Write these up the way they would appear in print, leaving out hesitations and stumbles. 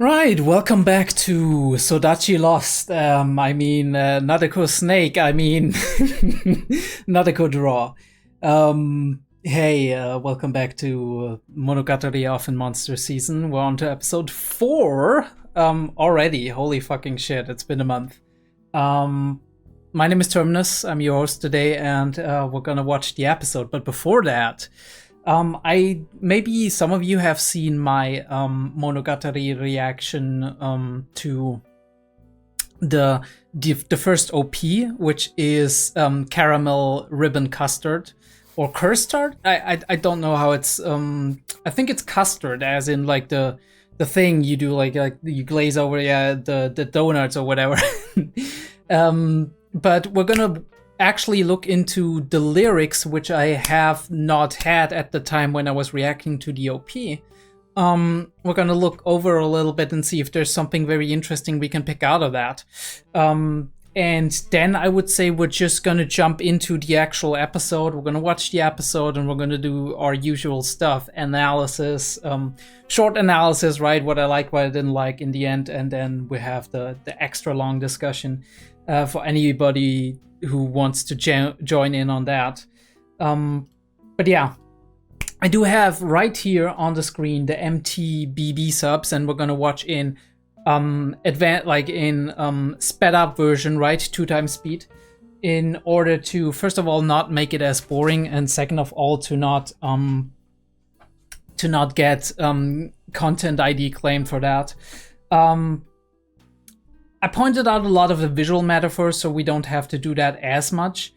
Right, welcome back to Sodachi Lost. Nadeko Snake. Nadeko Draw. Welcome back to Monogatari Off and Monster Season. We're on to episode 4 already. Holy fucking shit, it's been a month. My name is Terminus. I'm your host today, and we're gonna watch the episode. But before that, maybe some of you have seen my Monogatari reaction to the first OP, which is caramel ribbon custard or custard. I don't know how it's. I think it's custard, as in like the thing you do, like you glaze over the donuts or whatever. But we're gonna actually look into the lyrics, which I have not had at the time when I was reacting to the OP. We're gonna look over a little bit and see if there's something very interesting we can pick out of that. And then I would say we're just gonna jump into the actual episode. We're gonna watch the episode and we're gonna do our usual stuff, analysis, short analysis, right? What I like, what I didn't like in the end, and then we have the extra long discussion for anybody who wants to join in on that. But yeah, I do have right here on the screen the MTBB subs, and we're gonna watch in sped up version, right? 2x speed, in order to first of all not make it as boring, and second of all to not get content ID claimed for that. I pointed out a lot of the visual metaphors, so we don't have to do that as much.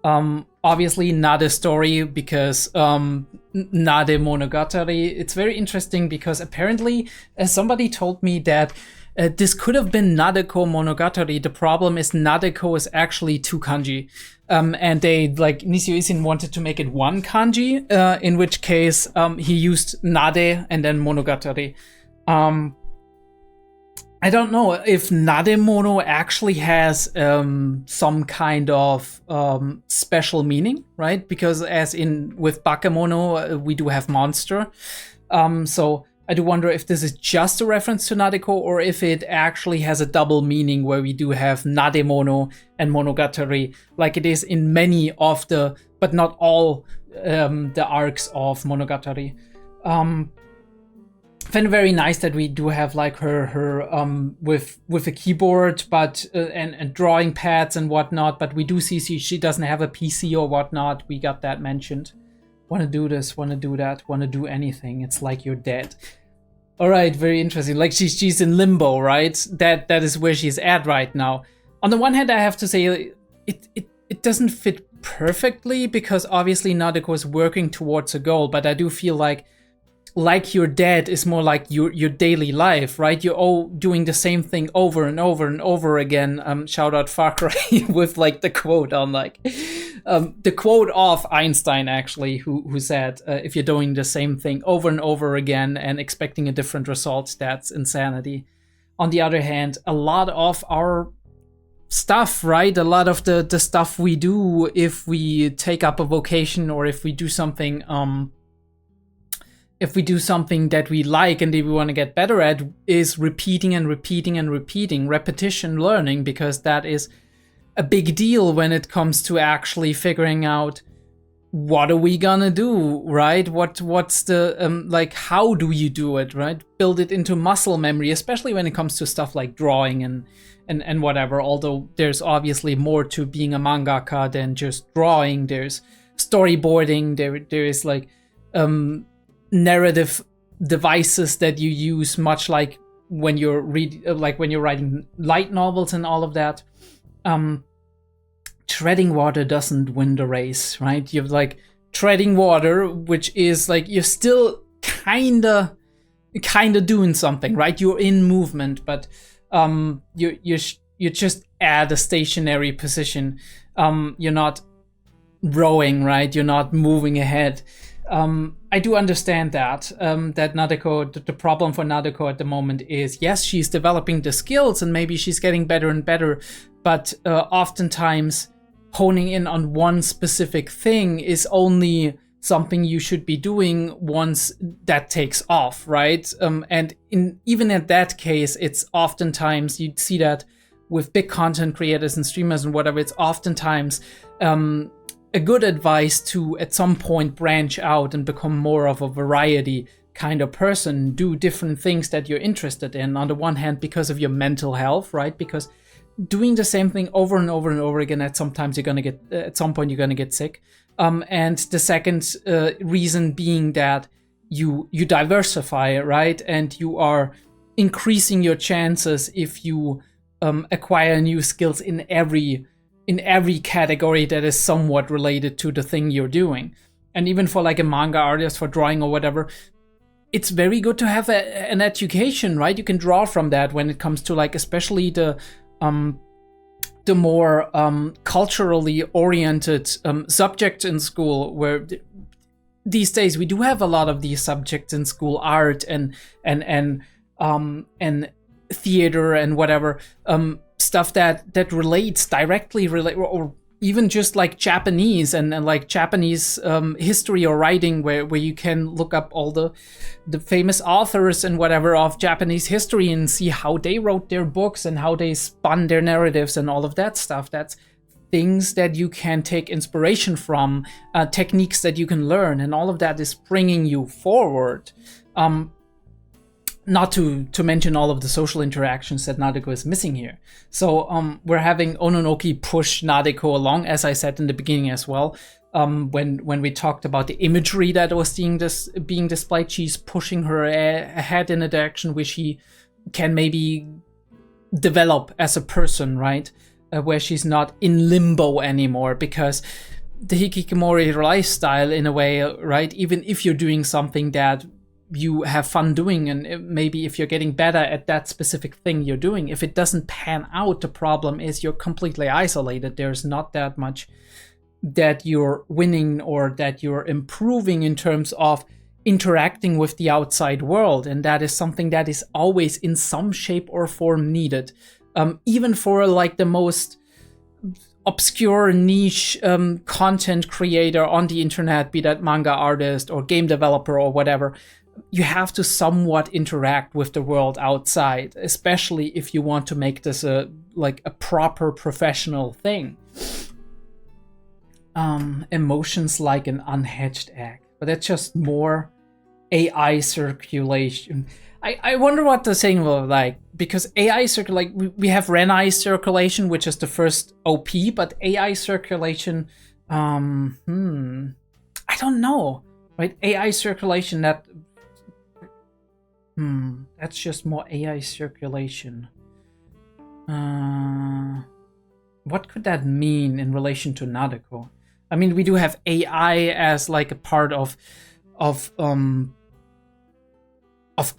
Obviously not a story, because nademonogatari. It's very interesting because apparently somebody told me that this could have been Nadeko Monogatari. The problem is Nadeko is actually 2 kanji. And they, like, Nishio Isin wanted to make it 1 kanji, in which case he used nade and then monogatari. I don't know if nademono actually has some kind of special meaning, right? Because as in with bakemono, we do have monster. So I do wonder if this is just a reference to Nadeko, or if it actually has a double meaning where we do have nademono and monogatari, like it is in many of the, but not all, the arcs of Monogatari. I find it very nice that we do have like her with a keyboard, but and drawing pads and whatnot. But we do see she doesn't have a PC or whatnot. We got that mentioned. Want to do this? Want to do that? Want to do anything? It's like you're dead. All right, very interesting. Like she's in limbo, right? That is where she's at right now. On the one hand, I have to say it doesn't fit perfectly, because obviously Nadeko is working towards a goal. But I do feel like you're dead is more like your daily life, right? You're all doing the same thing over and over and over again. Shout out Far Cry with like the quote on like the quote of Einstein, actually, who said if you're doing the same thing over and over again and expecting a different result, that's insanity. On the other hand, a lot of our stuff, right? A lot of the stuff we do, if we take up a vocation or if we do something that we like and that we want to get better at, is repeating and repeating and repeating, repetition learning, because that is a big deal when it comes to actually figuring out what are we gonna do, right? What's the like, how do you do it, right? Build it into muscle memory, especially when it comes to stuff like drawing and whatever. Although there's obviously more to being a mangaka than just drawing. There's storyboarding, there is like narrative devices that you use, much like when you're writing light novels and all of that. Treading water doesn't win the race, right? You're like treading water, which is like you're still kinda doing something, right? You're in movement, but you're just at a stationary position. You're not rowing, right? You're not moving ahead. I do understand that Nadeko, the problem for Nadeko at the moment is, yes, she's developing the skills and maybe she's getting better and better, but oftentimes honing in on one specific thing is only something you should be doing once that takes off, right? And even in that case, it's oftentimes, you'd see that with big content creators and streamers and whatever, it's oftentimes a good advice to at some point branch out and become more of a variety kind of person, do different things that you're interested in. On the one hand, because of your mental health, right? Because doing the same thing over and over and over again, at some point you're gonna get sick. And the second reason being that you diversify, right? And you are increasing your chances if you acquire new skills in every category that is somewhat related to the thing you're doing. And even for like a manga artist, for drawing or whatever, it's very good to have an education, right? You can draw from that when it comes to like, especially the more culturally oriented subjects in school, where these days we do have a lot of these subjects in school, art and theater and whatever, stuff that relates directly, or even just like Japanese and like Japanese history or writing, where you can look up all the famous authors and whatever of Japanese history and see how they wrote their books and how they spun their narratives and all of that stuff. That's things that you can take inspiration from, techniques that you can learn, and all of that is bringing you forward. Not to mention all of the social interactions that Nadeko is missing here. So we're having Ononoki push Nadeko along, as I said in the beginning as well. When we talked about the imagery that was being displayed, she's pushing her ahead in a direction which she can maybe develop as a person, right? Where she's not in limbo anymore, because the hikikomori lifestyle, in a way, right? Even if you're doing something that you have fun doing, and maybe if you're getting better at that specific thing you're doing, if it doesn't pan out, the problem is you're completely isolated. There's not that much that you're winning or that you're improving in terms of interacting with the outside world, and that is something that is always in some shape or form needed, even for like the most obscure niche content creator on the internet, be that manga artist or game developer or whatever. You have to somewhat interact with the world outside, especially if you want to make this a proper professional thing. Emotions like an unhatched egg, but that's just more AI circulation. I wonder what the saying will like, because AI circulation, we have Renai circulation, which is the first OP, but AI circulation, I don't know, right? AI circulation, that's just more AI circulation. What could that mean in relation to Nadeko? I mean, we do have AI as like a part of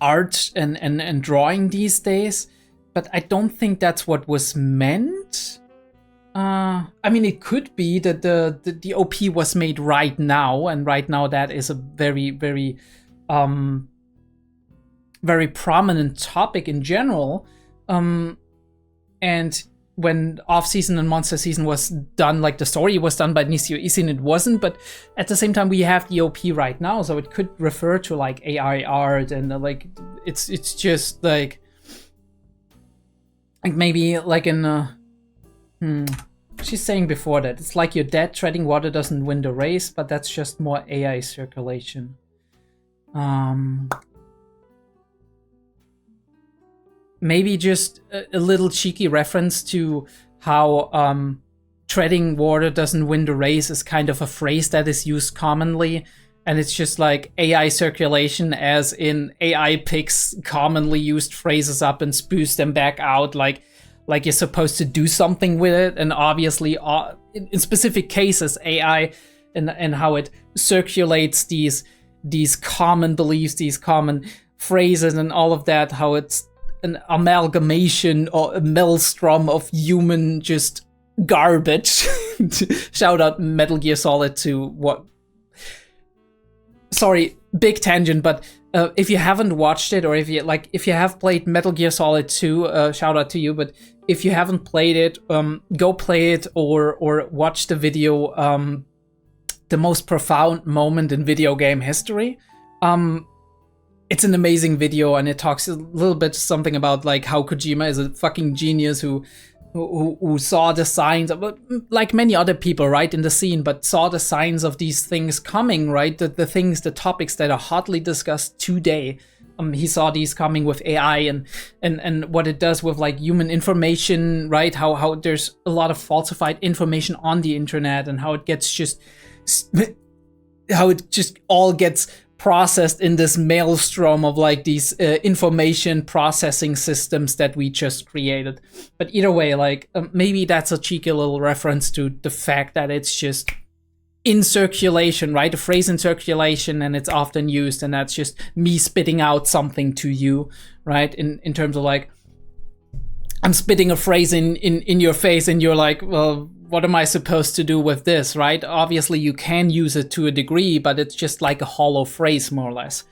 art and drawing these days, but I don't think that's what was meant. I mean, it could be that the OP was made right now, and right now that is a very, very very prominent topic in general. And when Off-Season and Monster Season was done, like the story was done by Nishio Isin, it wasn't, but at the same time we have the OP right now, so it could refer to like AI art, and like it's just like maybe like in she's saying before that it's like you're dead, treading water doesn't win the race, but that's just more AI circulation. Maybe just a little cheeky reference to how treading water doesn't win the race is kind of a phrase that is used commonly, and it's just like AI circulation, as in AI picks commonly used phrases up and spews them back out like you're supposed to do something with it. And obviously in specific cases, AI and how it circulates these common beliefs, these common phrases and all of that, how it's an amalgamation or a maelstrom of human just garbage. Shout out Metal Gear Solid 2. Sorry, big tangent, but if you haven't watched it, or if you have played Metal Gear Solid 2, shout out to you. But if you haven't played it, go play it or watch the video the most profound moment in video game history. It's an amazing video, and it talks a little bit something about like how Kojima is a fucking genius who saw the signs of, like many other people, right, in the scene, but saw the signs of these things coming, right? The topics that are hotly discussed today. He saw these coming with AI and what it does with like human information, right? How there's a lot of falsified information on the internet, and how it just all gets processed in this maelstrom of like these information processing systems that we just created. But either way, like maybe that's a cheeky little reference to the fact that it's just in circulation, right? A phrase in circulation, and it's often used, and that's just me spitting out something to you, right? In terms of like, I'm spitting a phrase in your face, and you're like, well, what am I supposed to do with this, right? Obviously, you can use it to a degree, but it's just like a hollow phrase, more or less.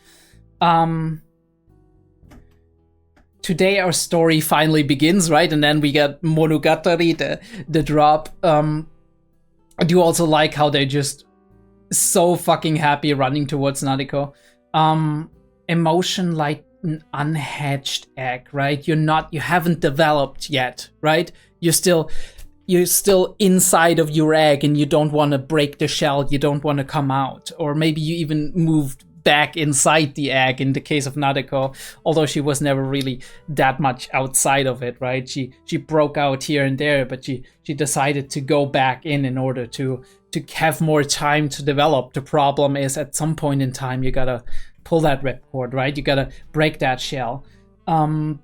Today, our story finally begins, right? And then we get Monogatari, the drop. I do also like how they're just so fucking happy running towards Nadeko. Emotion like an unhatched egg, right? You haven't developed yet, right? You're still inside of your egg, and you don't want to break the shell, you don't want to come out. Or maybe you even moved back inside the egg in the case of Nadeko, although she was never really that much outside of it, right? She broke out here and there, but she decided to go back in order to have more time to develop. The problem is, at some point in time, you gotta pull that ripcord, right? You gotta break that shell. Out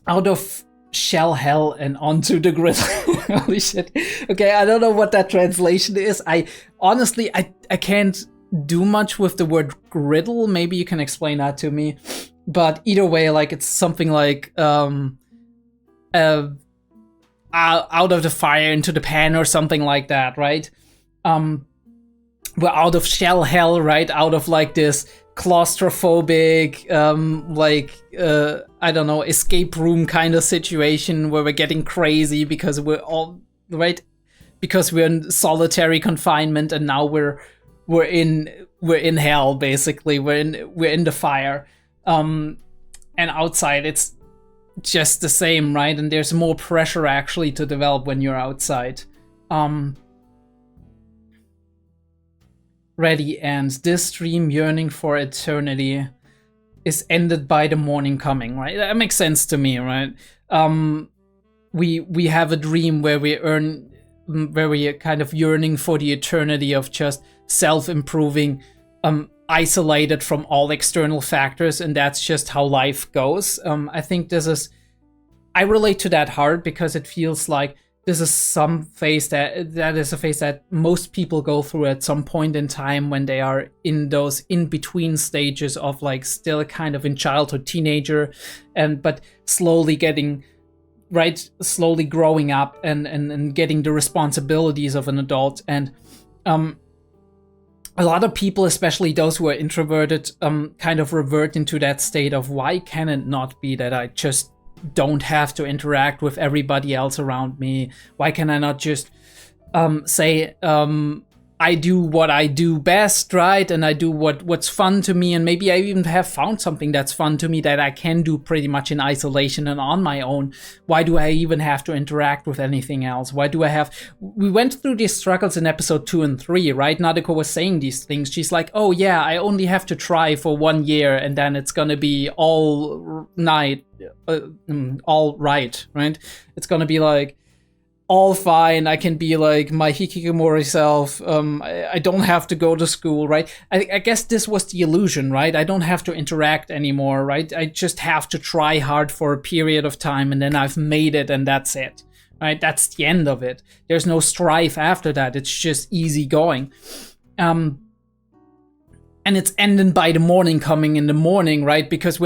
of shell hell and onto the grid. Holy shit. Okay, I don't know what that translation is. I honestly can't do much with the word griddle. Maybe you can explain that to me. But either way, like, it's something like out of the fire into the pan or something like that, right? We're out of shell hell, right? Out of like this claustrophobic, I don't know, escape room kind of situation where we're getting crazy because we're all, right? Because we're in solitary confinement, and now we're in hell, basically. We're in the fire. And outside it's just the same, right? And there's more pressure actually to develop when you're outside. Ready ends. This dream yearning for eternity is ended by the morning coming, right? That makes sense to me, right? We have a dream where we are kind of yearning for the eternity of just self-improving, isolated from all external factors, and that's just how life goes. I think I relate to that hard, because it feels like this is some phase that is a phase that most people go through at some point in time when they are in those in-between stages of like still kind of in childhood, teenager, but slowly getting, right, slowly growing up and getting the responsibilities of an adult. And a lot of people, especially those who are introverted, kind of revert into that state of, why can it not be that I just don't have to interact with everybody else around me? Why can I not just say I do what I do best, right? And I do what's fun to me, and maybe I even have found something that's fun to me that I can do pretty much in isolation and on my own. Why do I even have to interact with anything else? We went through these struggles in episode 2 and 3, right? Nadeko was saying these things. She's like, oh yeah, I only have to try for 1 year, and then it's gonna be all right, right? It's gonna be like all fine. I can be like my hikikomori self. I don't have to go to school, right? I guess this was the illusion, right? I don't have to interact anymore, right? I just have to try hard for a period of time, and then I've made it, and that's it, right? That's the end of it. There's no strife after that. It's just easy going. And it's ended by the morning coming in the morning, right? Because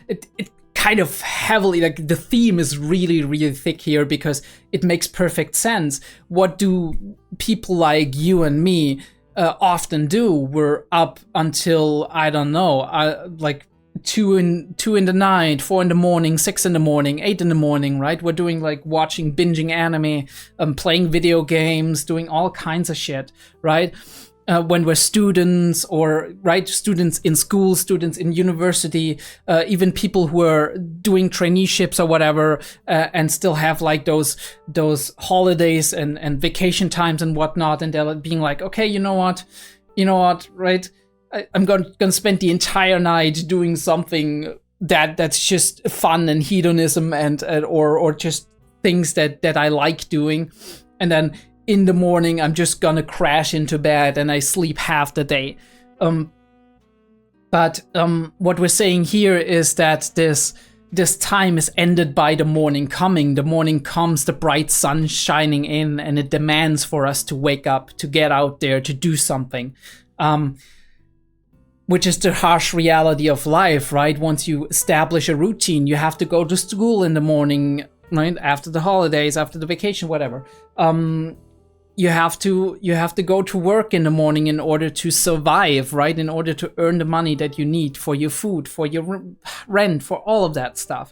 it kind of heavily, like, the theme is really, really thick here, because it makes perfect sense. What do people like you and me often do? We're up until, I don't know, like 2 in the night, 4 in the morning, 6 in the morning, 8 in the morning, right? We're doing like watching, binging anime, playing video games, doing all kinds of shit, right? When we're students, or right, students in school, students in university, even people who are doing traineeships or whatever, and still have like those holidays and vacation times and whatnot, and they're being like, okay, you know what, right? I'm gonna spend the entire night doing something that's just fun and hedonism and or just things that I like doing, and then in the morning I'm just gonna crash into bed and I sleep half the day. But what we're saying here is that this time is ended by the morning coming. The morning comes, the bright sun shining in, and it demands for us to wake up, to get out there, to do something. Which is the harsh reality of life, right? Once you establish a routine, you have to go to school in the morning, right? After the holidays, after the vacation, whatever. You have to go to work in the morning in order to survive, right? In order to earn the money that you need for your food, for your rent, for all of that stuff.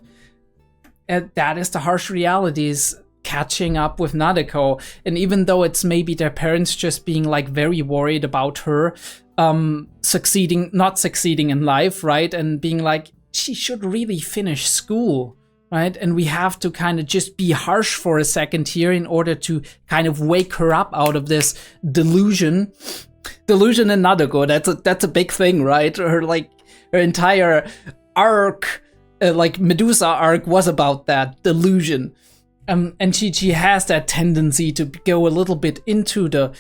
And that is the harsh realities catching up with Nadeko. And even though it's maybe their parents just being like very worried about her, not succeeding in life, right? And being like, she should really finish school, right? And we have to kind of just be harsh for a second here in order to kind of wake her up out of this delusion. Delusion in Nadeko, that's a big thing, right? Her entire arc, like Medusa arc, was about that delusion. And she has that tendency to go a little bit into the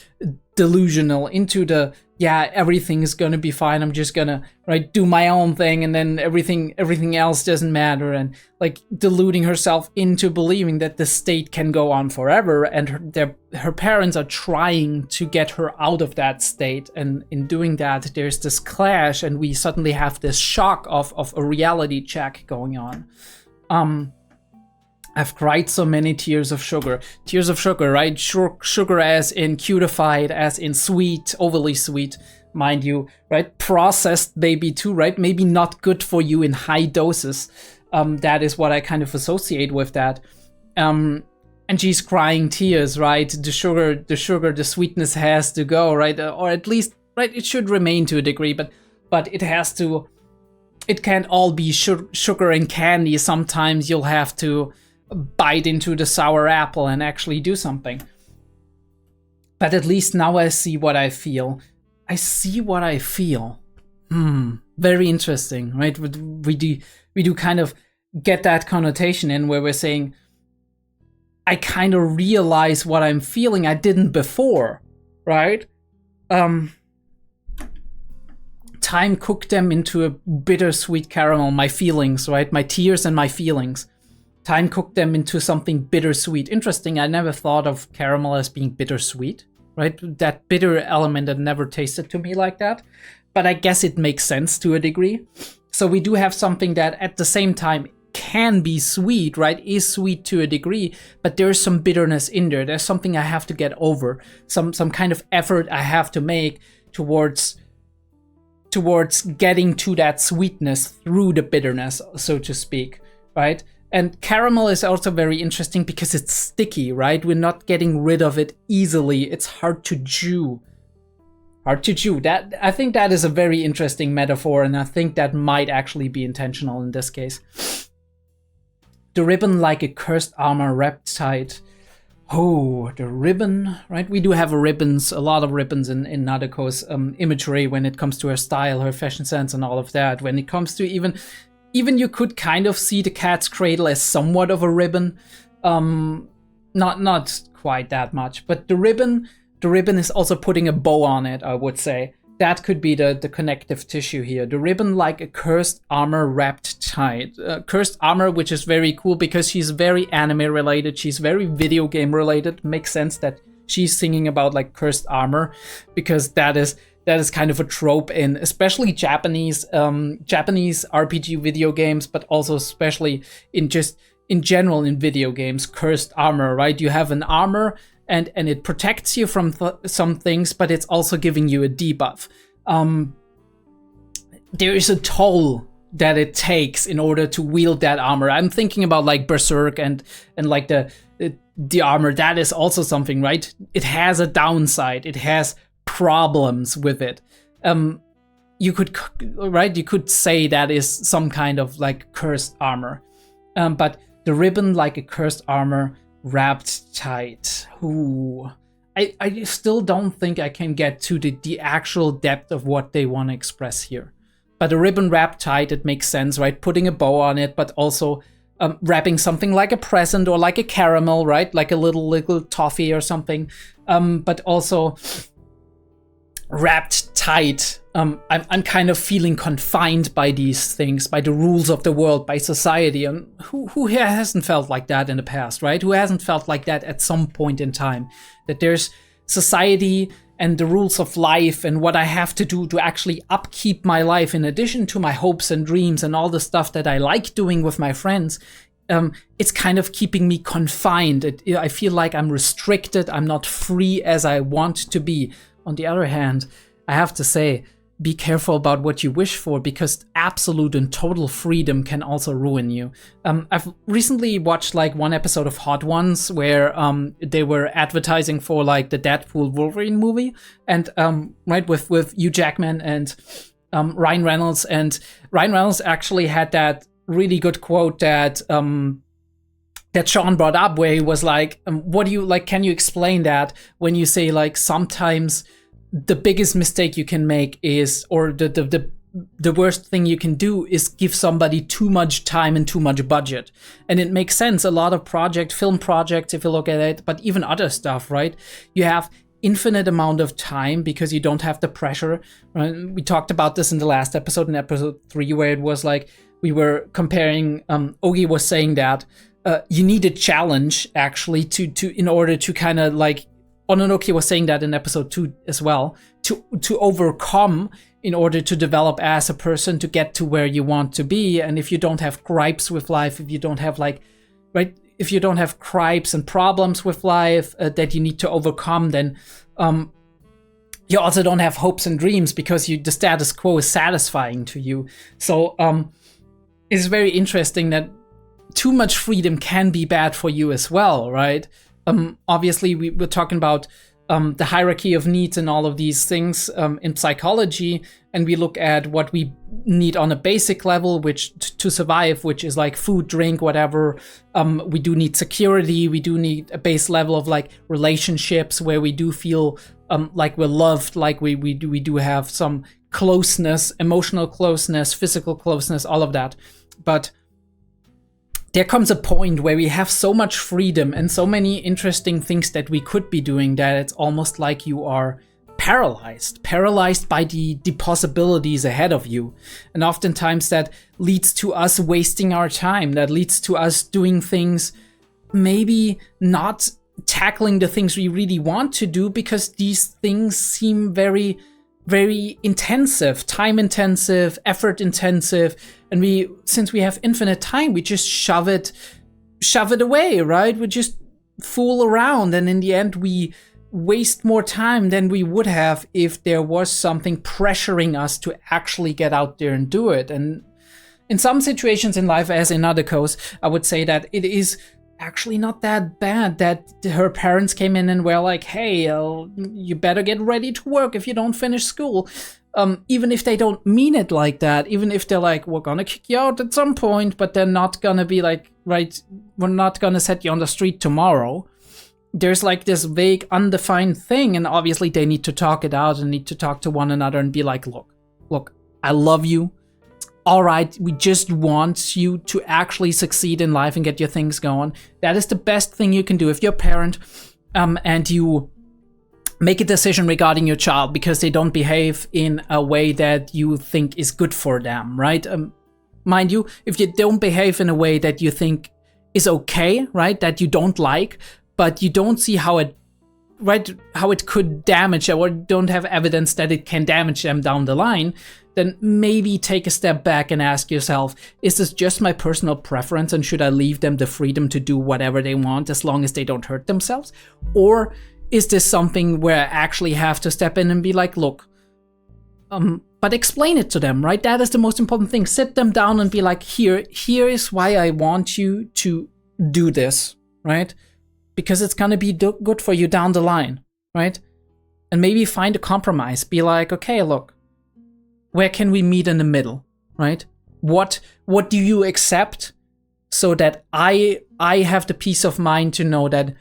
delusional, into the, yeah, everything is gonna be fine, I'm just gonna, right, do my own thing, and then everything else doesn't matter, and like deluding herself into believing that the state can go on forever, and her parents are trying to get her out of that state, and in doing that there's this clash, and we suddenly have this shock of a reality check going on. I've cried so many tears of sugar. Tears of sugar, right? Sugar as in cutified, as in sweet, overly sweet, mind you, right? Processed maybe too, right? Maybe not good for you in high doses. That is what I kind of associate with that. And she's crying tears, right? The sugar, the sweetness has to go, right? Or at least, right, it should remain to a degree, but it has to, it can't all be sugar and candy. Sometimes you'll have to bite into the sour apple and actually do something. But at least now I see what I feel. I see what I feel. Very interesting, right? We do kind of get that connotation in where we're saying, I kind of realize what I'm feeling I didn't before, right? Time cooked them into a bittersweet caramel, my feelings, right? My tears and my feelings. Time cooked them into something bittersweet. Interesting, I never thought of caramel as being bittersweet, right? That bitter element had never tasted to me like that. But I guess it makes sense to a degree. So we do have something that at the same time can be sweet, right? Is sweet to a degree, but there's some bitterness in there. There's something I have to get over. Some kind of effort I have to make towards getting to that sweetness through the bitterness, so to speak, right? And caramel is also very interesting because it's sticky, right? We're not getting rid of it easily. It's hard to chew. That, I think that is a very interesting metaphor, and I think that might actually be intentional in this case. The ribbon like a cursed armor wrapped tight. Oh, the ribbon, right? We do have a lot of ribbons in Nadeko's imagery when it comes to her style, her fashion sense, and all of that. When it comes to even you could kind of see the cat's cradle as somewhat of a ribbon. Not quite that much, but the ribbon is also putting a bow on it, I would say. That could be the connective tissue here. The ribbon like a cursed armor wrapped tight. Cursed armor, which is very cool because she's very anime related. She's very video game related. Makes sense that she's singing about like cursed armor, because that is kind of a trope in especially Japanese RPG video games, but also especially in general in video games. Cursed armor, right? You have an armor and it protects you from some things, but it's also giving you a debuff. There is a toll that it takes in order to wield that armor. I'm thinking about like Berserk and like the armor. That is also something, right? It has a downside. It has problems with it. You could say that is some kind of like cursed armor. But the ribbon like a cursed armor wrapped tight. Ooh. I still don't think I can get to the actual depth of what they want to express here. But a ribbon wrapped tight, it makes sense, right? Putting a bow on it, but also wrapping something like a present or like a caramel, right? Like a little toffee or something. But also wrapped tight. I'm kind of feeling confined by these things, by the rules of the world, by society. And who hasn't felt like that in the past, right? Who hasn't felt like that at some point in time? That there's society and the rules of life and what I have to do to actually upkeep my life in addition to my hopes and dreams and all the stuff that I like doing with my friends. It's kind of keeping me confined. I feel like I'm restricted. I'm not free as I want to be. On the other hand, I have to say, be careful about what you wish for, because absolute and total freedom can also ruin you. I've recently watched like one episode of Hot Ones where they were advertising for like the Deadpool Wolverine movie, and right with Hugh Jackman and Ryan Reynolds. And Ryan Reynolds actually had that really good quote that that Sean brought up, where he was like, "What do you like? Can you explain that when you say like sometimes the biggest mistake you can make is, or the worst thing you can do is give somebody too much time and too much budget." And it makes sense. A lot of film projects, if you look at it, but even other stuff, right? You have infinite amount of time because you don't have the pressure. Right? We talked about this in the last episode, in episode 3, where it was like we were comparing. Ogi was saying that you need a challenge actually to in order to kind of like. Ononoki was saying that in episode 2 as well, to overcome in order to develop as a person to get to where you want to be. And if you don't have gripes with life, if you don't have like, right, if you don't have gripes and problems with life that you need to overcome, then you also don't have hopes and dreams because the status quo is satisfying to you. So it's very interesting that too much freedom can be bad for you as well, right? Obviously, we're talking about the hierarchy of needs and all of these things in psychology, and we look at what we need on a basic level, which to survive, which is like food, drink, whatever. We do need security. We do need a base level of like relationships where we do feel like we're loved, like we do have some closeness, emotional closeness, physical closeness, all of that. But there comes a point where we have so much freedom and so many interesting things that we could be doing that it's almost like you are paralyzed by the possibilities ahead of you. And oftentimes that leads to us wasting our time. That leads to us doing things, maybe not tackling the things we really want to do because these things seem very, very intensive, time intensive, effort intensive. And since we have infinite time, we just shove it away, right? We just fool around. And in the end, we waste more time than we would have if there was something pressuring us to actually get out there and do it. And in some situations in life, as in Nadekos, I would say that it is actually not that bad that her parents came in and were like, hey, you better get ready to work if you don't finish school. Even if they don't mean it like that, even if they're like, we're gonna kick you out at some point, but they're not gonna be like, right, we're not gonna set you on the street tomorrow. There's like this vague, undefined thing, and obviously they need to talk it out and need to talk to one another and be like, look, I love you. All right, we just want you to actually succeed in life and get your things going. That is the best thing you can do. If you're a parent and you make a decision regarding your child because they don't behave in a way that you think is good for them, right? Mind you, if you don't behave in a way that you think is okay, right, that you don't like, but you don't see how it could damage or don't have evidence that it can damage them down the line, then maybe take a step back and ask yourself, is this just my personal preference and should I leave them the freedom to do whatever they want as long as they don't hurt themselves? Or is this something where I actually have to step in and be like, look, but explain it to them, right? That is the most important thing. Sit them down and be like, here is why I want you to do this, right? Because it's going to be good for you down the line, right? And maybe find a compromise. Be like, okay, look, where can we meet in the middle, right? What do you accept so that I have the peace of mind to know that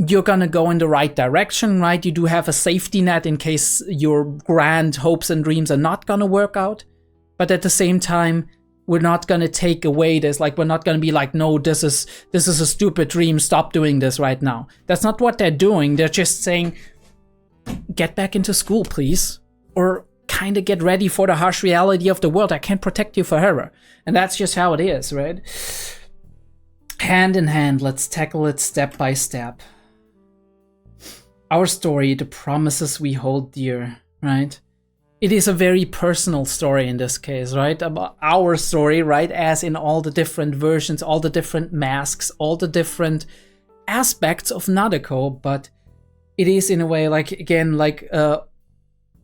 you're gonna go in the right direction, right? You do have a safety net in case your grand hopes and dreams are not gonna work out. But at the same time, we're not gonna take away this. Like, we're not gonna be like, no, this is a stupid dream. Stop doing this right now. That's not what they're doing. They're just saying, get back into school, please. Or kind of get ready for the harsh reality of the world. I can't protect you forever. And that's just how it is, right? Hand in hand, let's tackle it step by step. Our story, the promises we hold dear, right? It is a very personal story in this case, right? About our story, right? As in all the different versions, all the different masks, all the different aspects of Nadeko, but it is in a way like, again, like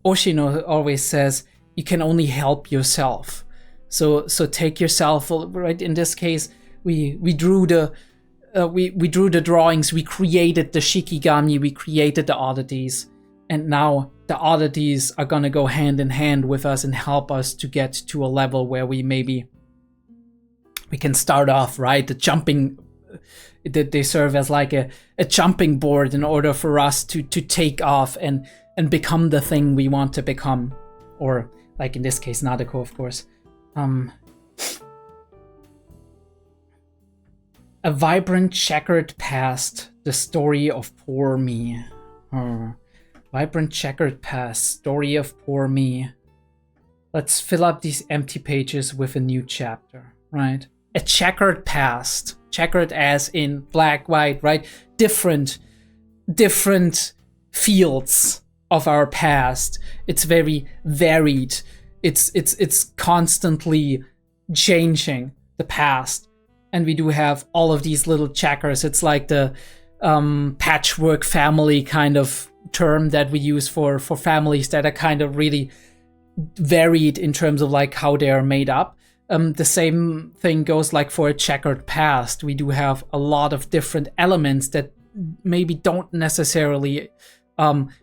Oshino always says, you can only help yourself. So take yourself, right? In this case, we drew the drawings, we created the Shikigami, we created the oddities, and now the oddities are gonna go hand in hand with us and help us to get to a level where we can start off, right? The jumping, they serve as like a jumping board in order for us to take off and become the thing we want to become, or like in this case, Nadeko, of course. A vibrant, checkered past, the story of poor me. Vibrant, checkered past, story of poor me. Let's fill up these empty pages with a new chapter, right? A checkered past. Checkered as in black, white, right? Different fields of our past. It's very varied. It's constantly changing, the past. And we do have all of these little checkers. It's like the patchwork family kind of term that we use for families that are kind of really varied in terms of like how they are made up. The same thing goes like for a checkered past. We do have a lot of different elements that maybe don't necessarily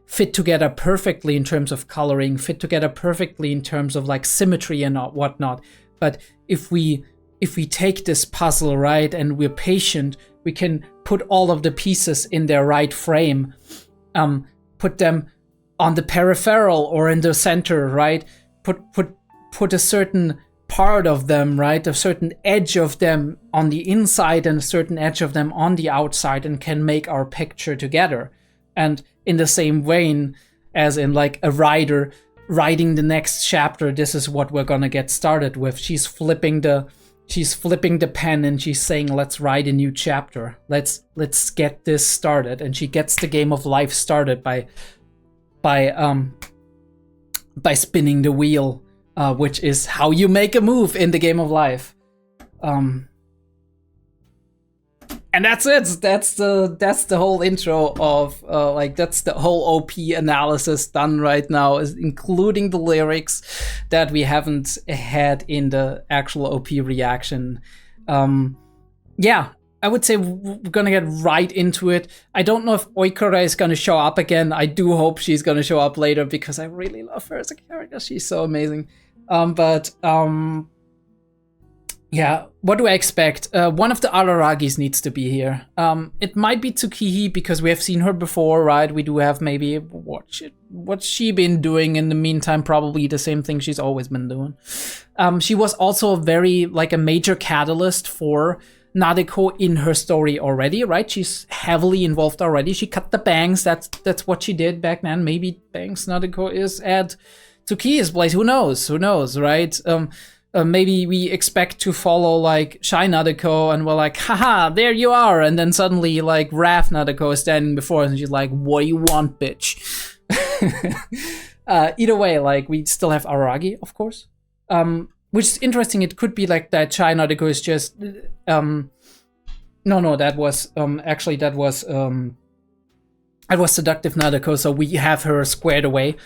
fit together perfectly in terms of coloring, fit together perfectly in terms of like symmetry and whatnot. But if we take this puzzle, right, and we're patient, we can put all of the pieces in their right frame, put them on the peripheral or in the center, right? Put a certain part of them, right, a certain edge of them on the inside and a certain edge of them on the outside, and can make our picture together. And in the same vein, as in like a writer writing the next chapter, this is what we're gonna get started with. She's flipping the pen and she's saying, let's write a new chapter. Let's get this started. And she gets the game of life started by spinning the wheel, which is how you make a move in the game of life. And that's it. That's the whole intro of that's the whole OP analysis done right now, including the lyrics that we haven't had in the actual OP reaction. Yeah, I would say we're gonna get right into it. I don't know if Oikura is gonna show up again. I do hope she's gonna show up later because I really love her as a character. She's so amazing. Yeah, what do I expect? One of the Araragis needs to be here. It might be Tsukihi because we have seen her before, right? We do have maybe what's she been doing in the meantime? Probably the same thing she's always been doing. She was also very like a major catalyst for Nadeko in her story already, right? She's heavily involved already. She cut the bangs. That's what she did back then. Maybe bangs Nadeko is at Tsukihi's place. Who knows? Who knows, right? Maybe we expect to follow like Shy Nadeko and we're like, haha, there you are. And then suddenly like Wrath Nadeko is standing before us and she's like, what do you want, bitch? Either way, like we still have Araragi, of course. Which is interesting. It could be like that Shy Nadeko is just, no, that was Seductive Nadeko. So we have her squared away.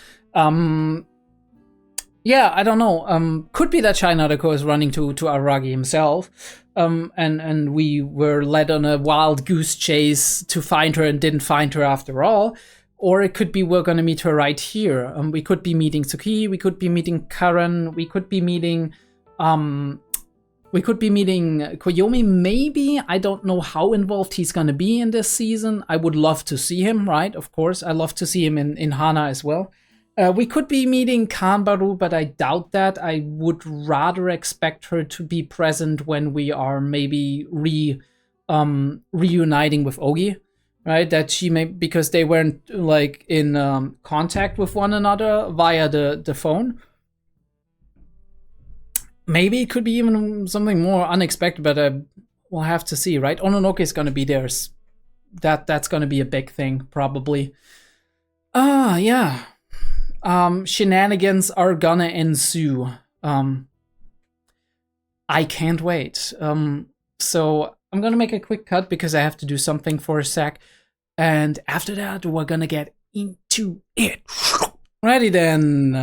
Yeah, I don't know. Could be that Shai Nadeko is running to Aragi himself. And we were led on a wild goose chase to find her and didn't find her after all. Or it could be we're gonna meet her right here. We could be meeting Tsuki, we could be meeting Karen, we could be meeting Koyomi, maybe. I don't know how involved he's gonna be in this season. I would love to see him, right? Of course, I love to see him in Hana as well. We could be meeting Kanbaru, but I doubt that. I would rather expect her to be present when we are maybe reuniting with Ogi, right? That she may, because they weren't like in contact with one another via the phone. Maybe it could be even something more unexpected, but we'll have to see, right? Ononoke is gonna be there. That's gonna be a big thing, probably. Yeah. Shenanigans are gonna ensue. I can't wait. So I'm gonna make a quick cut because I have to do something for a sec. And after that, we're gonna get into it. Righty then.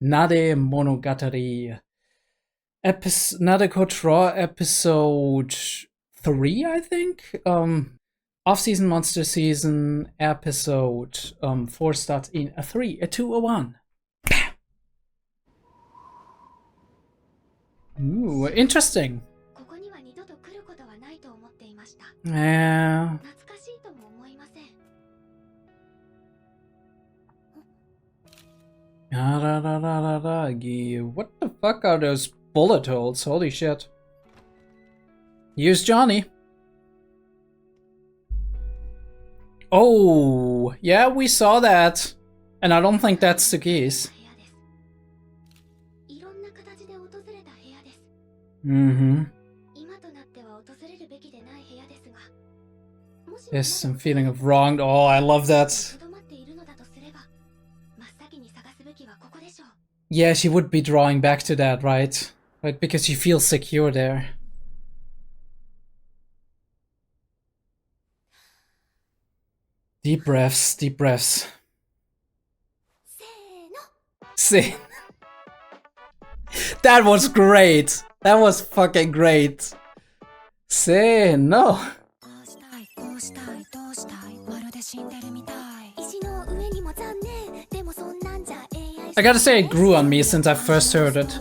Nademonogatari. Nadekotra episode 3, I think? Off-season monster season episode 4 starts in a 3, a 2, a 1. Ooh, interesting. Yeah. What the fuck are those bullet holes? Holy shit. Here's Johnny. Oh, yeah, we saw that. And I don't think that's the case. Mm-hmm. There's some feeling of wrong. Oh, I love that. Yeah, she would be drawing back to that, right? Right, because she feels secure there. Deep breaths, deep breaths. Say. That was great. That was fucking great. Say no. I gotta say, it grew on me since I first heard it.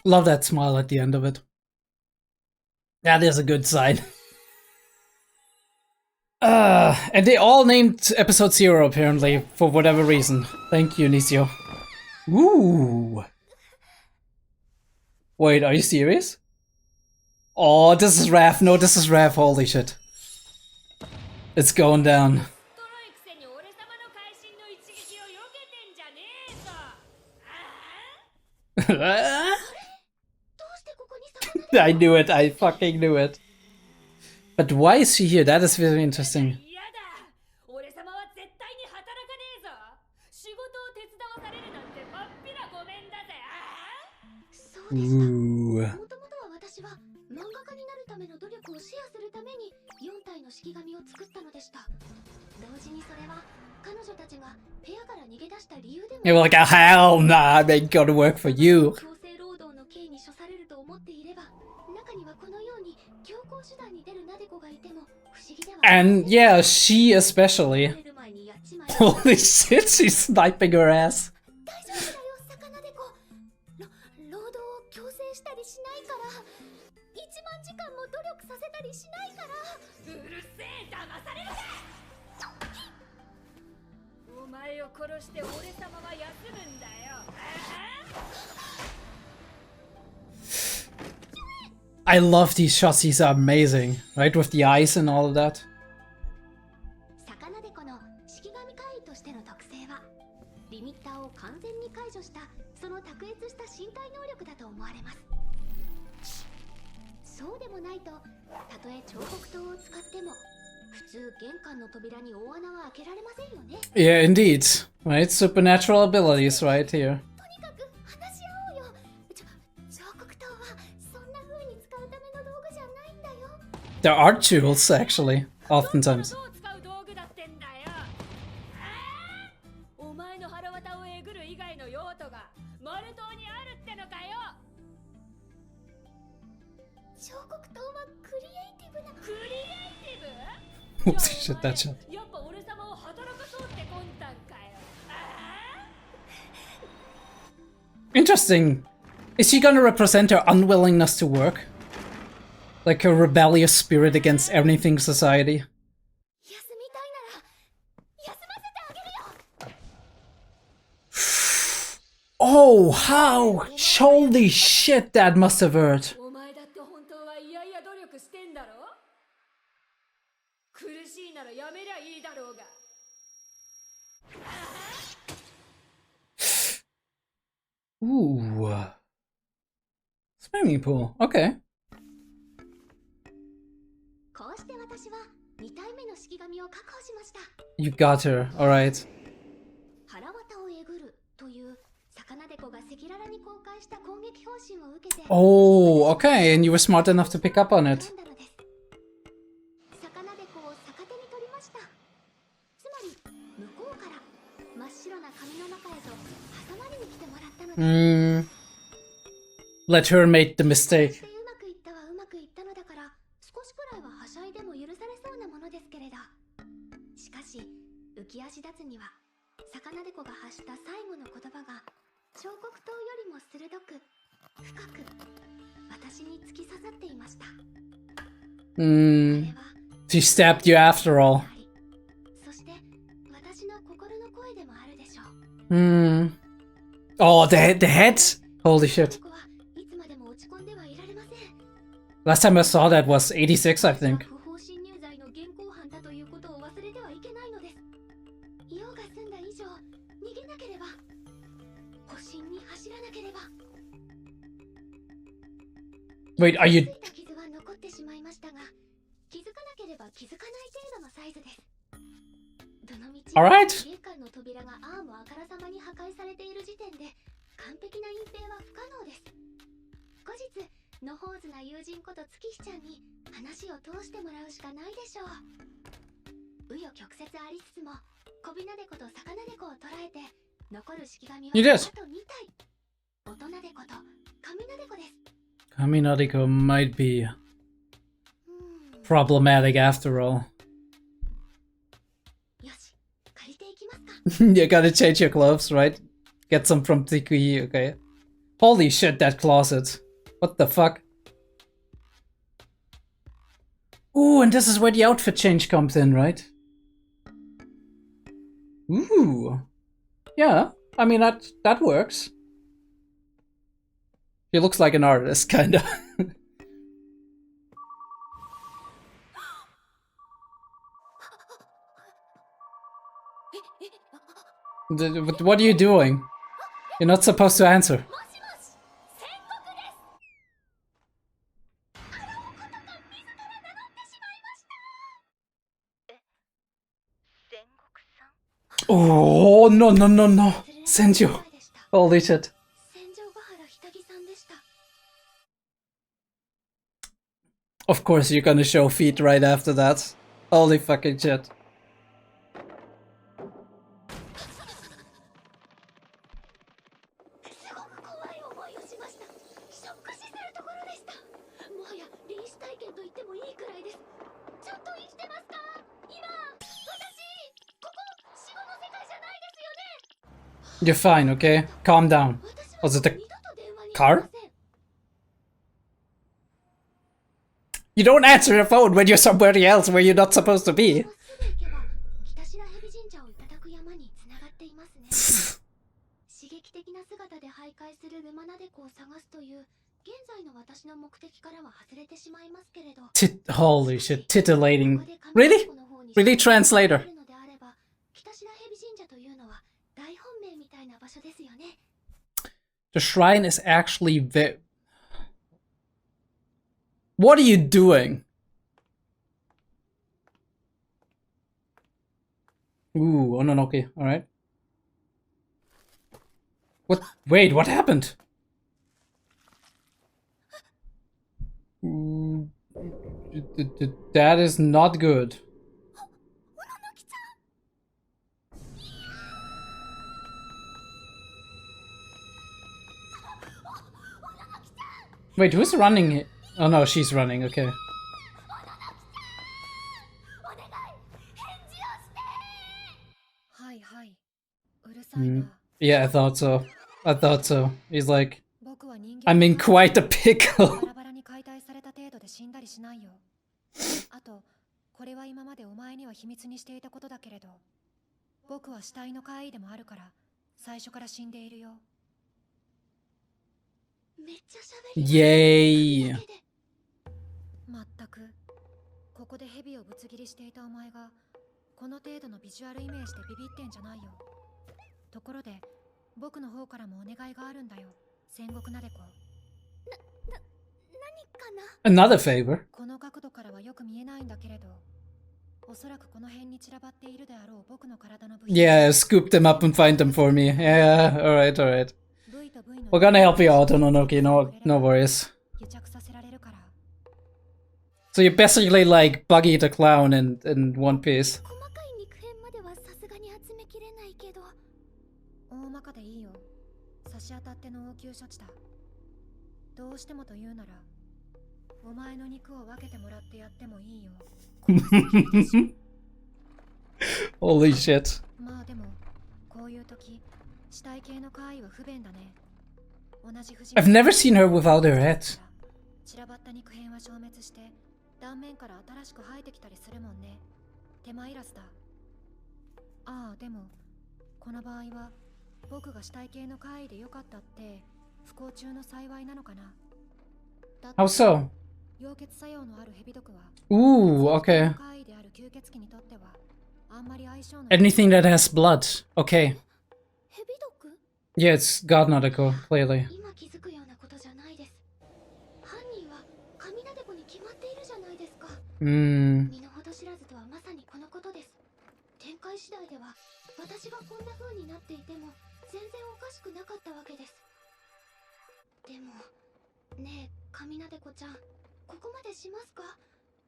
Love that smile at the end of it. That is a good sign. And they all named episode 0 apparently, for whatever reason. Thank you, Nisio. Ooh. Wait, are you serious? Oh, this is Raph. No, this is Raph. Holy shit. It's going down. I knew it. I fucking knew it. But why is she here? That is very interesting. Ooh. They were like, oh, hell nah, they gotta work for you. And yeah, she especially. Holy shit, she's sniping her ass. I love these shots, these are amazing, right? With the eyes and all of that. Yeah, indeed. Right? Supernatural abilities right here. There are tools, actually, oftentimes. Holy shit, that shot. Interesting. Is she gonna represent her unwillingness to work? Like a rebellious spirit against anything society? Oh, how? Holy shit, that must have hurt. Ooh. Swimming pool, okay. You got her, alright. Oh, okay, and you were smart enough to pick up on it. Let her make the mistake. She stabbed you after all. Oh, the head? Holy shit. Last time I saw that was 86, I think. Wait, are you... Alright. You did. Kaminadeko might be problematic after all. You gotta change your clothes, right? Get some from Tiki, okay. Holy shit, that closet. What the fuck? Ooh, and this is where the outfit change comes in, right? Ooh. Yeah, I mean, that works. She looks like an artist, kinda. What are you doing? You're not supposed to answer. Oh, no, no, no, no. Senju. Holy shit. Of course you're gonna show feet right after that. Holy fucking shit. You're fine, okay? Calm down. Was it the car? You don't answer your phone when you're somewhere else where you're not supposed to be. Holy shit, titillating. Really? Really, translator? The shrine is actually very... What are you doing? Ooh, Ononoki, alright. What? Wait, what happened? Ooh, that is not good. Wait, who's running? Oh no, she's running, okay. Yeah, I thought so. I thought so. He's like, I'm in quite a pickle. Yay. 全くここでヘビをぶつ切りしていたお前がこの程度のビジュアルイメージでビビってんじゃないよ。ところで僕の方からもお願いがあるんだよ。戦国なでこ。何かな？ Another favor. この角度からはよく見えないんだけれど、おそらくこの辺に散らばっているであろう僕の体の部品。Yeah, scoop them up and find them for me. Yeah, alright, alright. We're gonna help you out, Ononoki, no worries. So you're basically like Buggy the Clown in One Piece. 大まかでいいよ。差し当たっての応急処置だ。どうしてもと言うなら、お前の肉を分けてもらってやってもいいよ。Holy shit. まあでも、こういう時、死体系の怪異は不便だね。I've never seen her without her head. 散らばった肉片は消滅して、断面から新しく生えてきたりするもんね。手間いらずだ。ああ、でも、この場合は、僕が死体系の怪異でよかったって、不幸中の幸いなのかな。How so? 溶血作用のあるヘビ毒は、Ooh, okay. 怪異である吸血鬼にとっては、あんまり相性の Anything that has blood. Okay. ヘビ毒 Yeah, it's God Nadeko, clearly. 今気づくようなことじゃないです。犯人は神なでこに決まっているじゃないですか。身の程知らずとはまさにこのことです。展開次第では私がこんな風になっていても全然おかしくなかったわけです。でもねえ神なでこちゃん、ここまでしますか？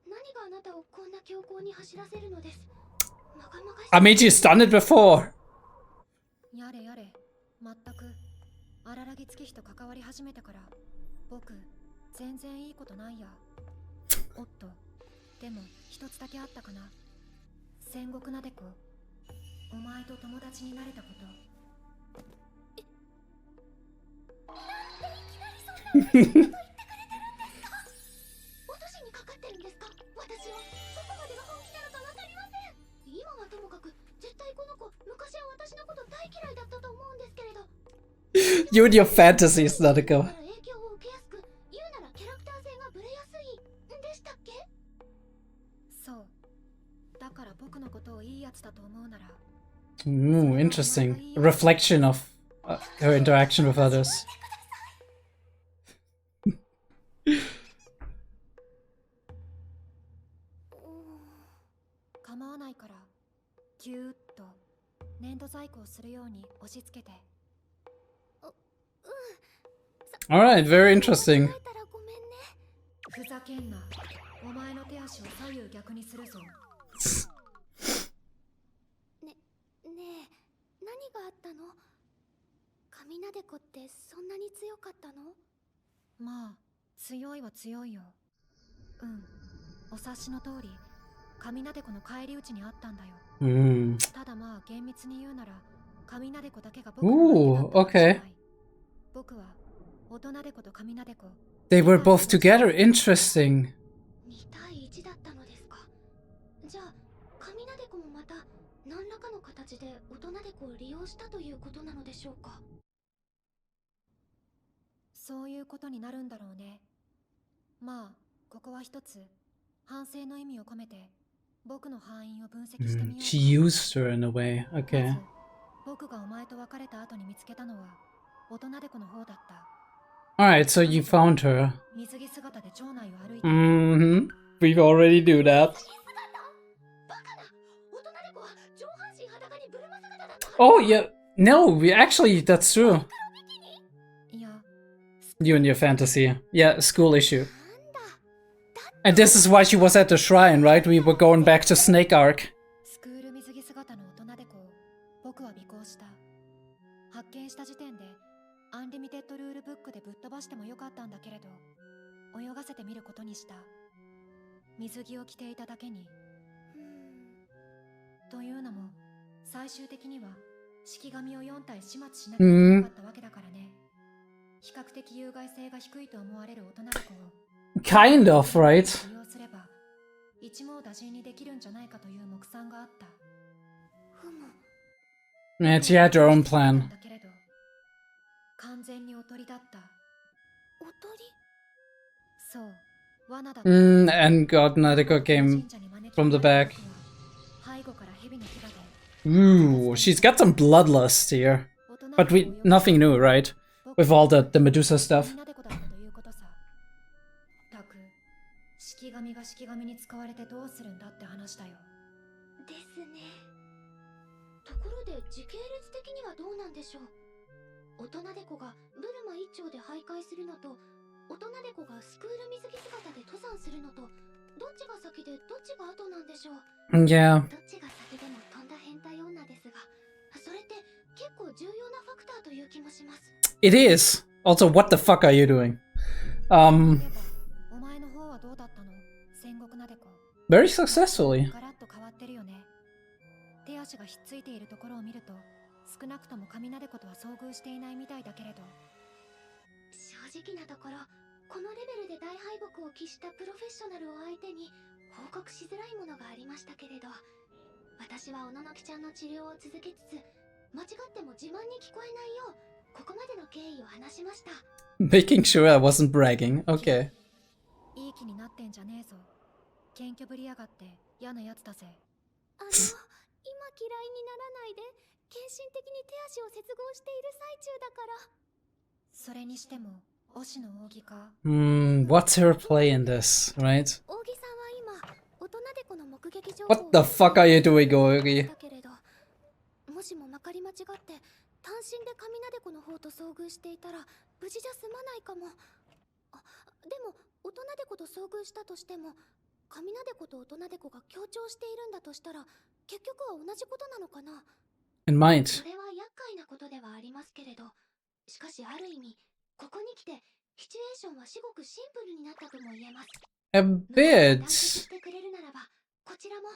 何があなたをこんな強行に走らせるのです。I made you stun it before. やれやれ、全く荒らぎ月日と関わり始めてから僕全然いいことないや。おっと、でも一つだけあったかな。戦国なでこ、お前と友達になれたこと。なんでいきなりそんなこと言ってくれてるんですか？落としにかかってるんですか？私をどこまでが本気なのかわかりません。今はともかく絶対この子昔は私のこと大嫌いだったと思うんですけれど。You and your fantasies, Nadeko. 影響を受けやすく、言うならキャラクター性がブレやすいでしたっけ？そう。だから僕のことをいいやつだと思うなら。Ooh, interesting. A reflection of her interaction with others. 構わないから、ぎゅーっと粘土細工をするように押し付けて。Alright, very interesting. ふざけんな。お前の手足を左右逆にするぞ。ねえ、何があったの？神なでこってそんなに強かったの？まあ、強いは強いよ。うん、お察しの通り、神なでこの返り討ちにあったんだよ。ただまあ厳密に言うなら、Ooh, okay. They were both together. Interesting. 2対1だったのですか。じゃあ、神なでこもまた何らかの形で大人でこを利用したということなのでしょうか。そういうことになるんだろうね。まあ、ここは一つ反省の意味を込めて僕の敗因を分析してみよう。She used her in a way. Okay. 僕がお前と別れた後に見つけたのは大人でこの方だった。Alright, so you found her. We already do that. Oh, yeah. No, that's true. You and your fantasy. Yeah, school issue. And this is why she was at the shrine, right? We were going back to Snake Arc. アンリミテッドルールブックでぶっ飛ばしてもよかったんだけれど、泳がせてみることにした。水着を着ていただけに。というのも、最終的には式紙を4体始末しなきゃいけなかったわけだからね。比較的有害性が低いと思われる大人の子を。Kind of, right? 利用すれば、一網打尽にできるんじゃないかという目算があった。Yeah, she had her own plan. 完全におとりだった。おとり？そう、罠だった。And God Nadeko came from the back. Ooh, she's got some bloodlust here. But nothing new, right? With all the Medusa stuff. 式紙が式紙に使われてどうするんだって話だよ。ですね。ところで時系列的にはどうなんでしょう。大人でこがブルマ一丁で徘徊するのと、大人でこがスクール水着姿で登山するのと、どっちが先でどっちが後なんでしょう。Yeah. どっちが先でも飛んだ変態女ですが、それって結構重要なファクターという気もします。It is. Also, what the fuck are you doing? お前の方はどうだったの？戦国なでこ。Very successfully. ガラッと変わってるよね。手足がひっついているところを見ると、少なくとも神なでことは遭遇していないみたいだけれど、正直なところこのレベルで大敗北を喫したプロフェッショナルを相手に報告しづらいものがありましたけれど、私はおののきちゃんの治療を続けつつ、間違っても自慢に聞こえないようここまでの経緯を話しました。 Making sure I wasn't bragging. Okay. いい気になってんじゃねえぞ。謙虚ぶりやがって嫌なやつだぜ。今嫌いにならないで。献身的に手足を接合している最中だから。それにしても、推しの扇か。What's her play in this, right? 扇さんは今、大人でこの目撃情報 What the fuck are you doing, Ogi? だけれど、もしもまかり間違って単身で神なでこの方と遭遇していたら無事じゃ済まないかも。でも大人でこと遭遇したとしても、神なでこと大人でこが協調しているんだとしたら、結局は同じことなのかな。In mind. それは厄介なことではありますけれど、しかしある意味ここに来てシチュエーションは至極シンプルになったとも言えます。A bit. してくれるならば、こちらも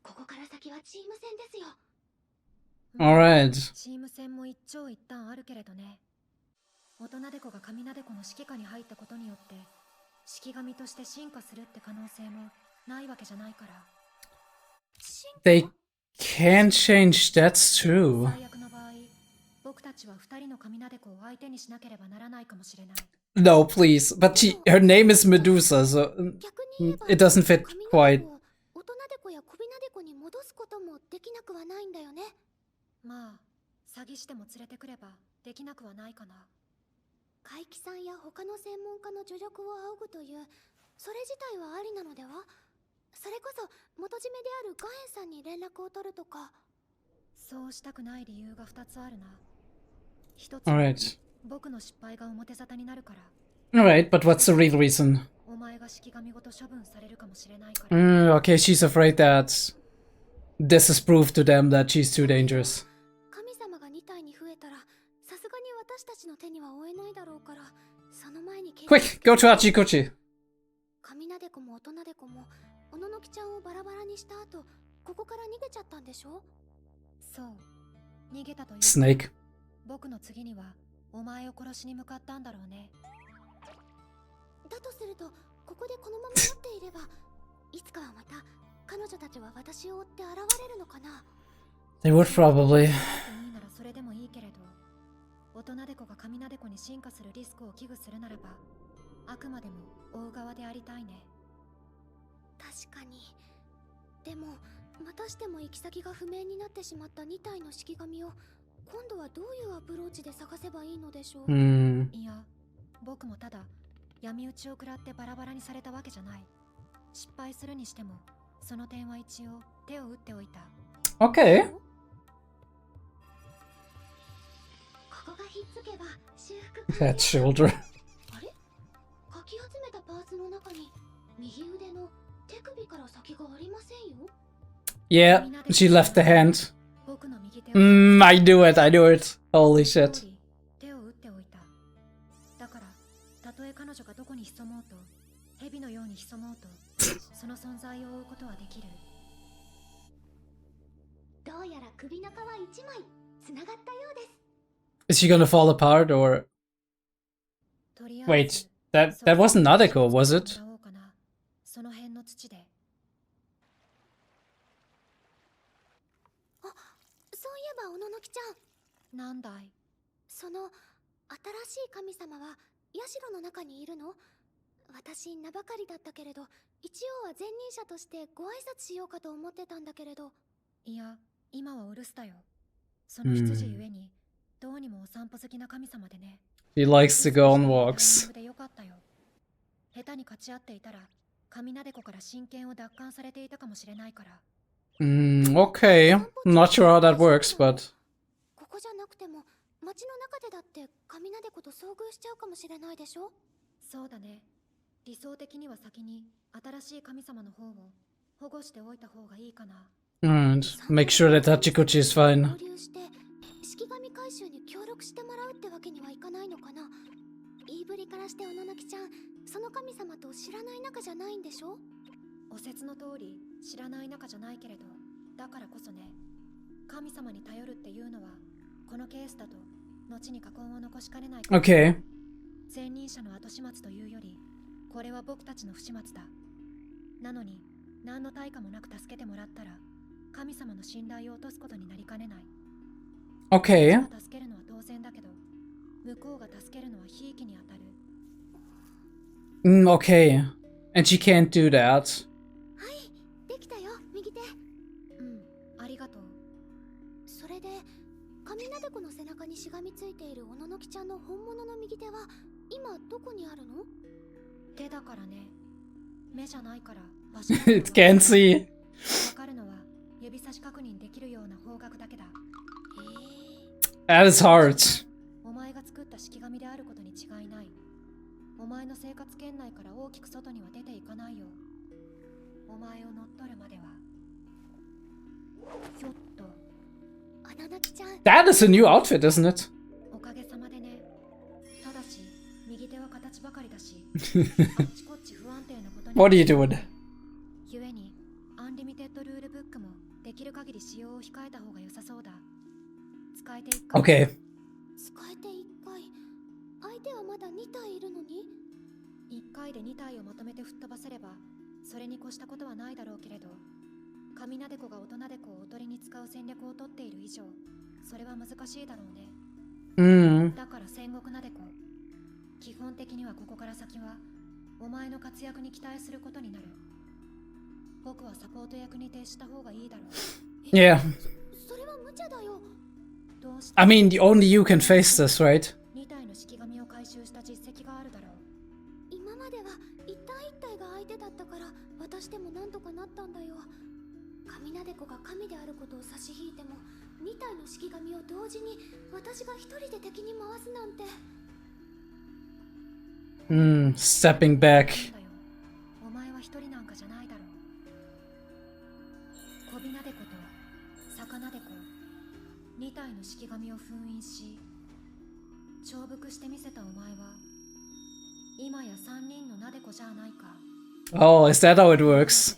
ここから先はチーム戦ですよ。Alright. チーム戦も一長一短あるけれどね。大人でこが神なでこの指揮下に入ったことによって式神として進化するって可能性もないわけじゃないから。They can't change, that's true. 最悪の場合、僕たちは2人の神なでこを相手にしなければならないかもしれない。No, please. But her name is Medusa, so it doesn't fit quite. 大人でこや首なでこに戻すこともできなくはないんだよね。まあ、詐欺しても連れてくればできなくはないかな。怪奇さんや他の専門家の助力を仰ぐという、それ自体はありなのでは？それこそ元締めであるガエンさんに連絡を取るとか。そうしたくない理由が2つあるな。一つは僕の失敗が表沙汰になるから。Alright, but what's the real reason? お前が式神ごと処分されるかもしれないから。Okay, she's afraid that this is proof to them that she's too dangerous. 神様が2体に増えたら、さすがに私たちの手には負えないだろうから、その前に Quick, go to Hachikochi. 神なでこも大人でこもおののきちゃんをバラバラにした後、ここから逃げちゃったんでしょ？そう。Snake. 僕の次にはお前を殺しに向かったんだろうね。だとすると、ここでこのまま待っていれば、いつかはまた彼女たちは私を追って現れるのかな。They would probably. いいならそれでもいいけれど、大人デコが神ナデコに進化するリスクを危惧するならば、あくまでも追う側でありたいね。確かに。でも、またしても行き先が不明になってしまった2体の式神を、今度はどういうアプローチで探せばいいのでしょう。いや、僕もただ闇討ちを食らってバラバラにされたわけじゃない。失敗するにしても、その点は一応手を打っておいた。Okay. ここがひっつけば修復。 That shoulder. あれ、かき集めたパーツの中に右腕の手首から先がありませんよ。Yeah, she left the hand. I knew it, I knew it. Holy shit. 手を打っておいた。だから、たとえ彼女がどこに潜もうと、蛇のように潜もうと、その存在を追うことはできる。どうやら首の皮一枚つながったようです。Is she gonna fall apart or? Wait, that wasn't Nadeko, was it? その辺の土で。あ、そういえばおののきちゃん。なんだい。その新しい神様は社の中にいるの？私名ばかりだったけれど、一応は前任者としてご挨拶しようかと思ってたんだけれど。いや、今はお留守だよ。その執事ゆえに、どうにもお散歩好きな神様でね。He likes to go on walks. 下手に勝ち合っていたら、神ナデコから神権を奪還されていたかもしれないから。Okay. I'm not sure how that works, but. ここじゃなくても、街の中でだって神ナデコと遭遇しちゃうかもしれないでしょ？そうだね。理想的には先に新しい神様の方を保護しておいた方がいいかな。And make sure that Hachikochi is fine. 合流して式神回収に協力してもらうってわけにはいかないのかな。言いぶりからしておののきちゃん、その神様と知らない仲じゃないんでしょ？お説の通り知らない仲じゃないけれど、だからこそね、神様に頼るっていうのはこのケースだと後に禍根を残しかねない。 Okay. 前任者の後始末というより、これは僕たちの不始末だ。なのに何の対価もなく助けてもらったら、神様の信頼を落とすことになりかねない。 Okay. 助けるのは当然だけど、向こうが助けるのはひいきに当たる。Okay. And she can't do that. はい、できたよ、右手。ありがとう。それで、神ナデコの背中にしがみついているおののきちゃんの本物の右手は今どこにあるの？手だからね。目じゃないから。It can't see. わかるのは指差し確認できるような方角だけだ。That is hard. お前が作った式神であることに違いない。お前の生活圏内から大きく外には出ていかないよ。お前を乗っ取るまでは。ひょっと。あななきちゃん。That is a new outfit, isn't it? おかげさまでね。ただし、右手は形ばかりだし、あっちこっち不安定なことに。What are you doing? ゆえに、アンリミテッドルールブックもできる限り使用を控えた方が良さそうだ。使えて1回。Okay. 使えて1回。相手はまだ2体いるのに？1回で2体をまとめて吹っ飛ばせれば、それに越したことはないだろうけれど、神ナデコが大人デコをおとりに使う戦略を取っている以上、それは難しいだろうね。だから戦国ナデコ、基本的にはここから先はお前の活躍に期待することになる。僕はサポート役に徹した方がいいだろう。Yeah. それは無茶だよ。I mean, only you can face this, right? 2体の式神を回収した実績があるだろう。今までは一体一体が相手だったから、私でもなんとかなったんだよ。神ナデコが神であることを差し引いても、2体の式神を同時に私が一人で敵に回すなんて。Stepping back. お前は一人なんかじゃないだろう。小ビナデコと魚ナデコ、2体の式神を封印し、重複してみせたお前は、今や3人のナデコじゃないか。Oh, is that how it works?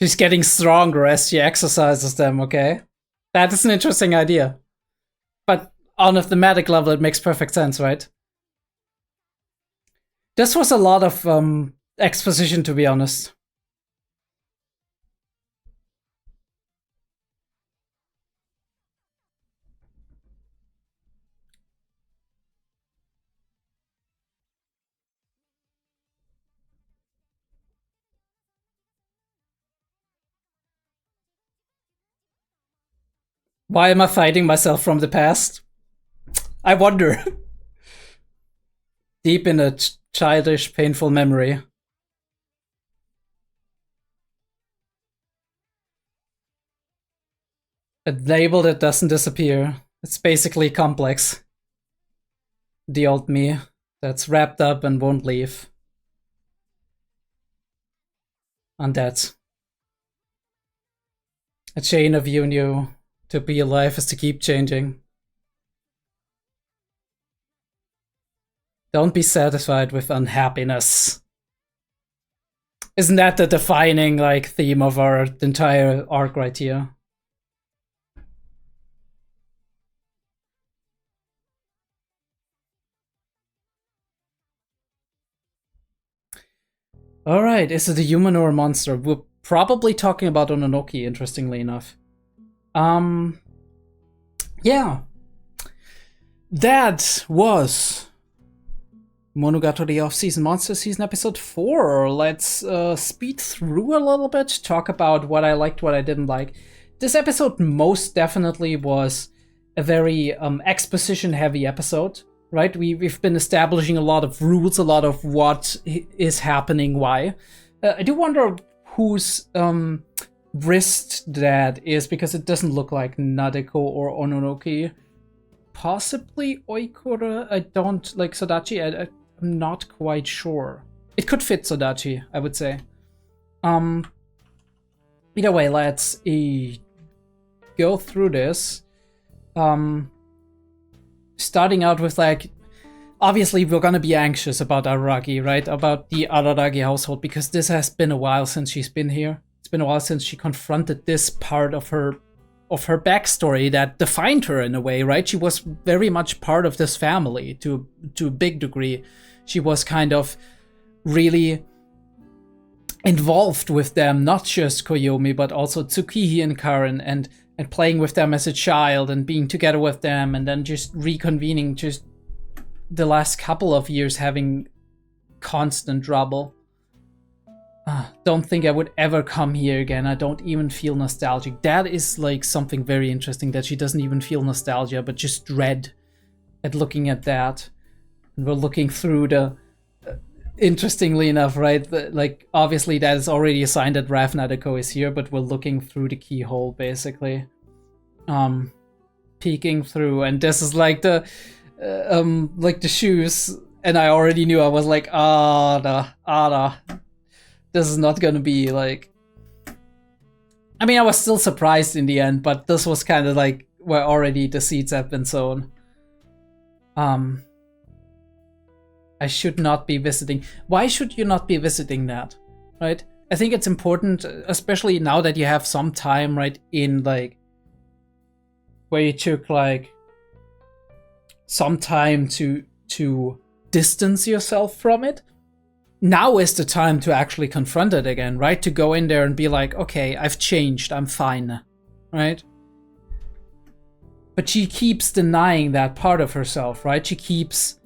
She's getting stronger as she exercises them, okay? That is an interesting idea. But on a thematic level, it makes perfect sense, right? This was a lot of exposition, to be honest. Why am I fighting myself from the past? I wonder. Deep in a childish, painful memory. A label that doesn't disappear. It's basically complex. The old me that's wrapped up and won't leave. Undead. A chain of you knew. To be alive is to keep changing. Don't be satisfied with unhappiness. Isn't that the defining like theme of our entire arc right here? Alright, is it a human or a monster? We're probably talking about Ononoki, interestingly enough. Yeah. That was Monogatari Off-Season Monster Season Episode 4. Let's speed through a little bit, talk about what I liked, what I didn't like. This episode most definitely was a very exposition-heavy episode, right? We've been establishing a lot of rules, a lot of what is happening, why. I do wonder whose wrist that is, because it doesn't look like Nadeko or Ononoki. Possibly Oikura. I don't like Sodachi. I'm not quite sure. It could fit Sodachi, I would say. Either way, let's go through this. Starting out with like, obviously we're gonna be anxious about Araragi, right? About the Araragi household, because this has been a while since she's been here. It's been a while since she confronted this part of her backstory that defined her in a way, right? She was very much part of this family to a big degree. She was kind of really involved with them, not just Koyomi, but also Tsukihi and Karen, and playing with them as a child and being together with them, and then just reconvening just the last couple of years having constant trouble. Don't think I would ever come here again. I don't even feel nostalgic. That is like something very interesting, that she doesn't even feel nostalgia, but just dread at looking at that. And we're looking through the... interestingly enough, right? Like, obviously that is already a sign that Raf Nadeko is here, but we're looking through the keyhole, basically. Peeking through, and this is like the shoes, and I already knew. I was like, Ada. This is not gonna be like... I mean, I was still surprised in the end, but this was kind of like where already the seeds have been sown. I should not be visiting. Why should you not be visiting that, right? I think it's important, especially now that you have some time, right, in like... where you took like some time to distance yourself from it. Now is the time to actually confront it again, right? To go in there and be like, okay, I've changed, I'm fine, right? But she keeps denying that part of herself, right? She keeps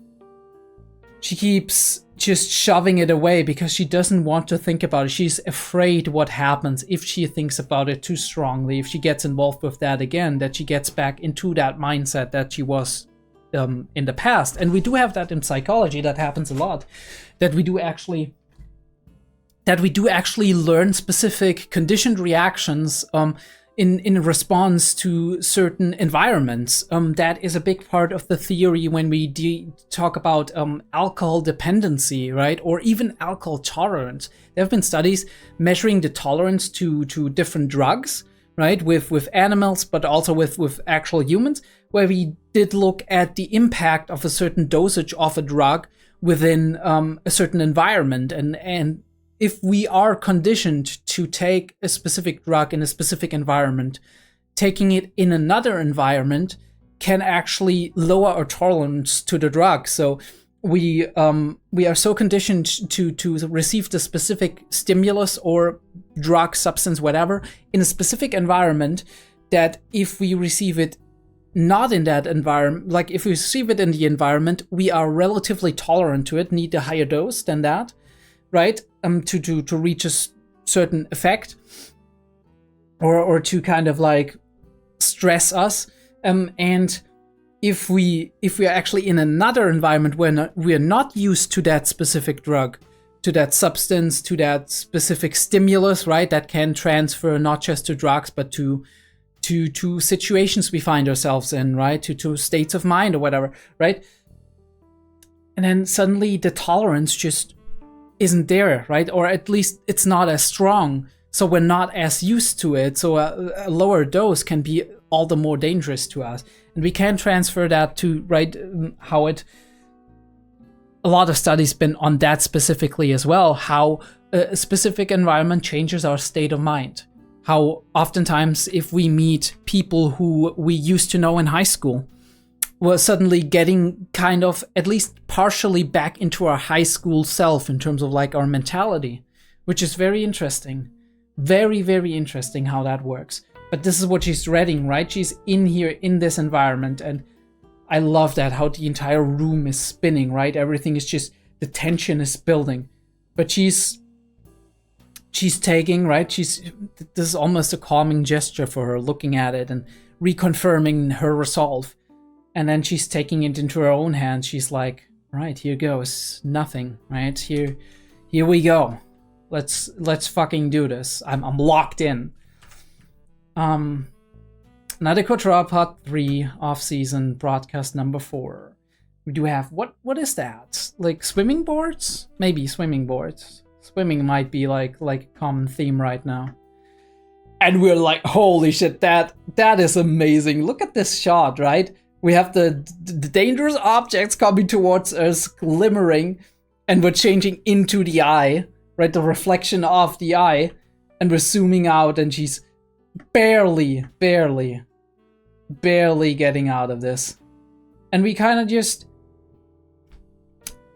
just shoving it away because she doesn't want to think about it. She's afraid what happens if she thinks about it too strongly, if she gets involved with that again, that she gets back into that mindset that she was in the past. And we do have that in psychology. That happens a lot, that we do actually learn specific conditioned reactions in response to certain environments. That is a big part of the theory when we talk about alcohol dependency, right? Or even alcohol tolerance. There have been studies measuring the tolerance to different drugs, right? With animals, but also with actual humans, where we did look at the impact of a certain dosage of a drug within a certain environment. And if we are conditioned to take a specific drug in a specific environment, taking it in another environment can actually lower our tolerance to the drug. So we are so conditioned to receive the specific stimulus or drug, substance, whatever, in a specific environment, that if we receive it not in that environment, like if we receive it in the environment, we are relatively tolerant to it, need a higher dose than that, right? To reach a certain effect, or to kind of like stress us. And if we are actually in another environment where we are not used to that specific drug, to that substance, to that specific stimulus, right, that can transfer not just to drugs but to situations we find ourselves in, right, to states of mind or whatever, right? And then suddenly the tolerance just isn't there, right? Or at least it's not as strong, so we're not as used to it. So a lower dose can be all the more dangerous to us, and we can transfer that to, right, how it, a lot of studies been on that specifically as well, how a specific environment changes our state of mind. How oftentimes if we meet people who we used to know in high school, we're suddenly getting kind of at least partially back into our high school self in terms of like our mentality, which is very interesting. Very, very interesting how that works. But this is what she's dreading, right? She's in here in this environment, and I love that, how the entire room is spinning, right? Everything is just, the tension is building. But she's taking, right? This is almost a calming gesture for her, looking at it and reconfirming her resolve. And then she's taking it into her own hands. She's like, right, here goes nothing, right? Here we go. Let's fucking do this. I'm locked in. Nadeko Drop Part 3 off-season broadcast number 4. We do have, what is that? Like swimming boards? Maybe swimming boards. Swimming might be like a common theme right now. And we're like, holy shit, that is amazing. Look at this shot, right? We have the dangerous objects coming towards us, glimmering, and we're changing into the eye, right? The reflection of the eye, and we're zooming out, and she's barely getting out of this. And we kind of just,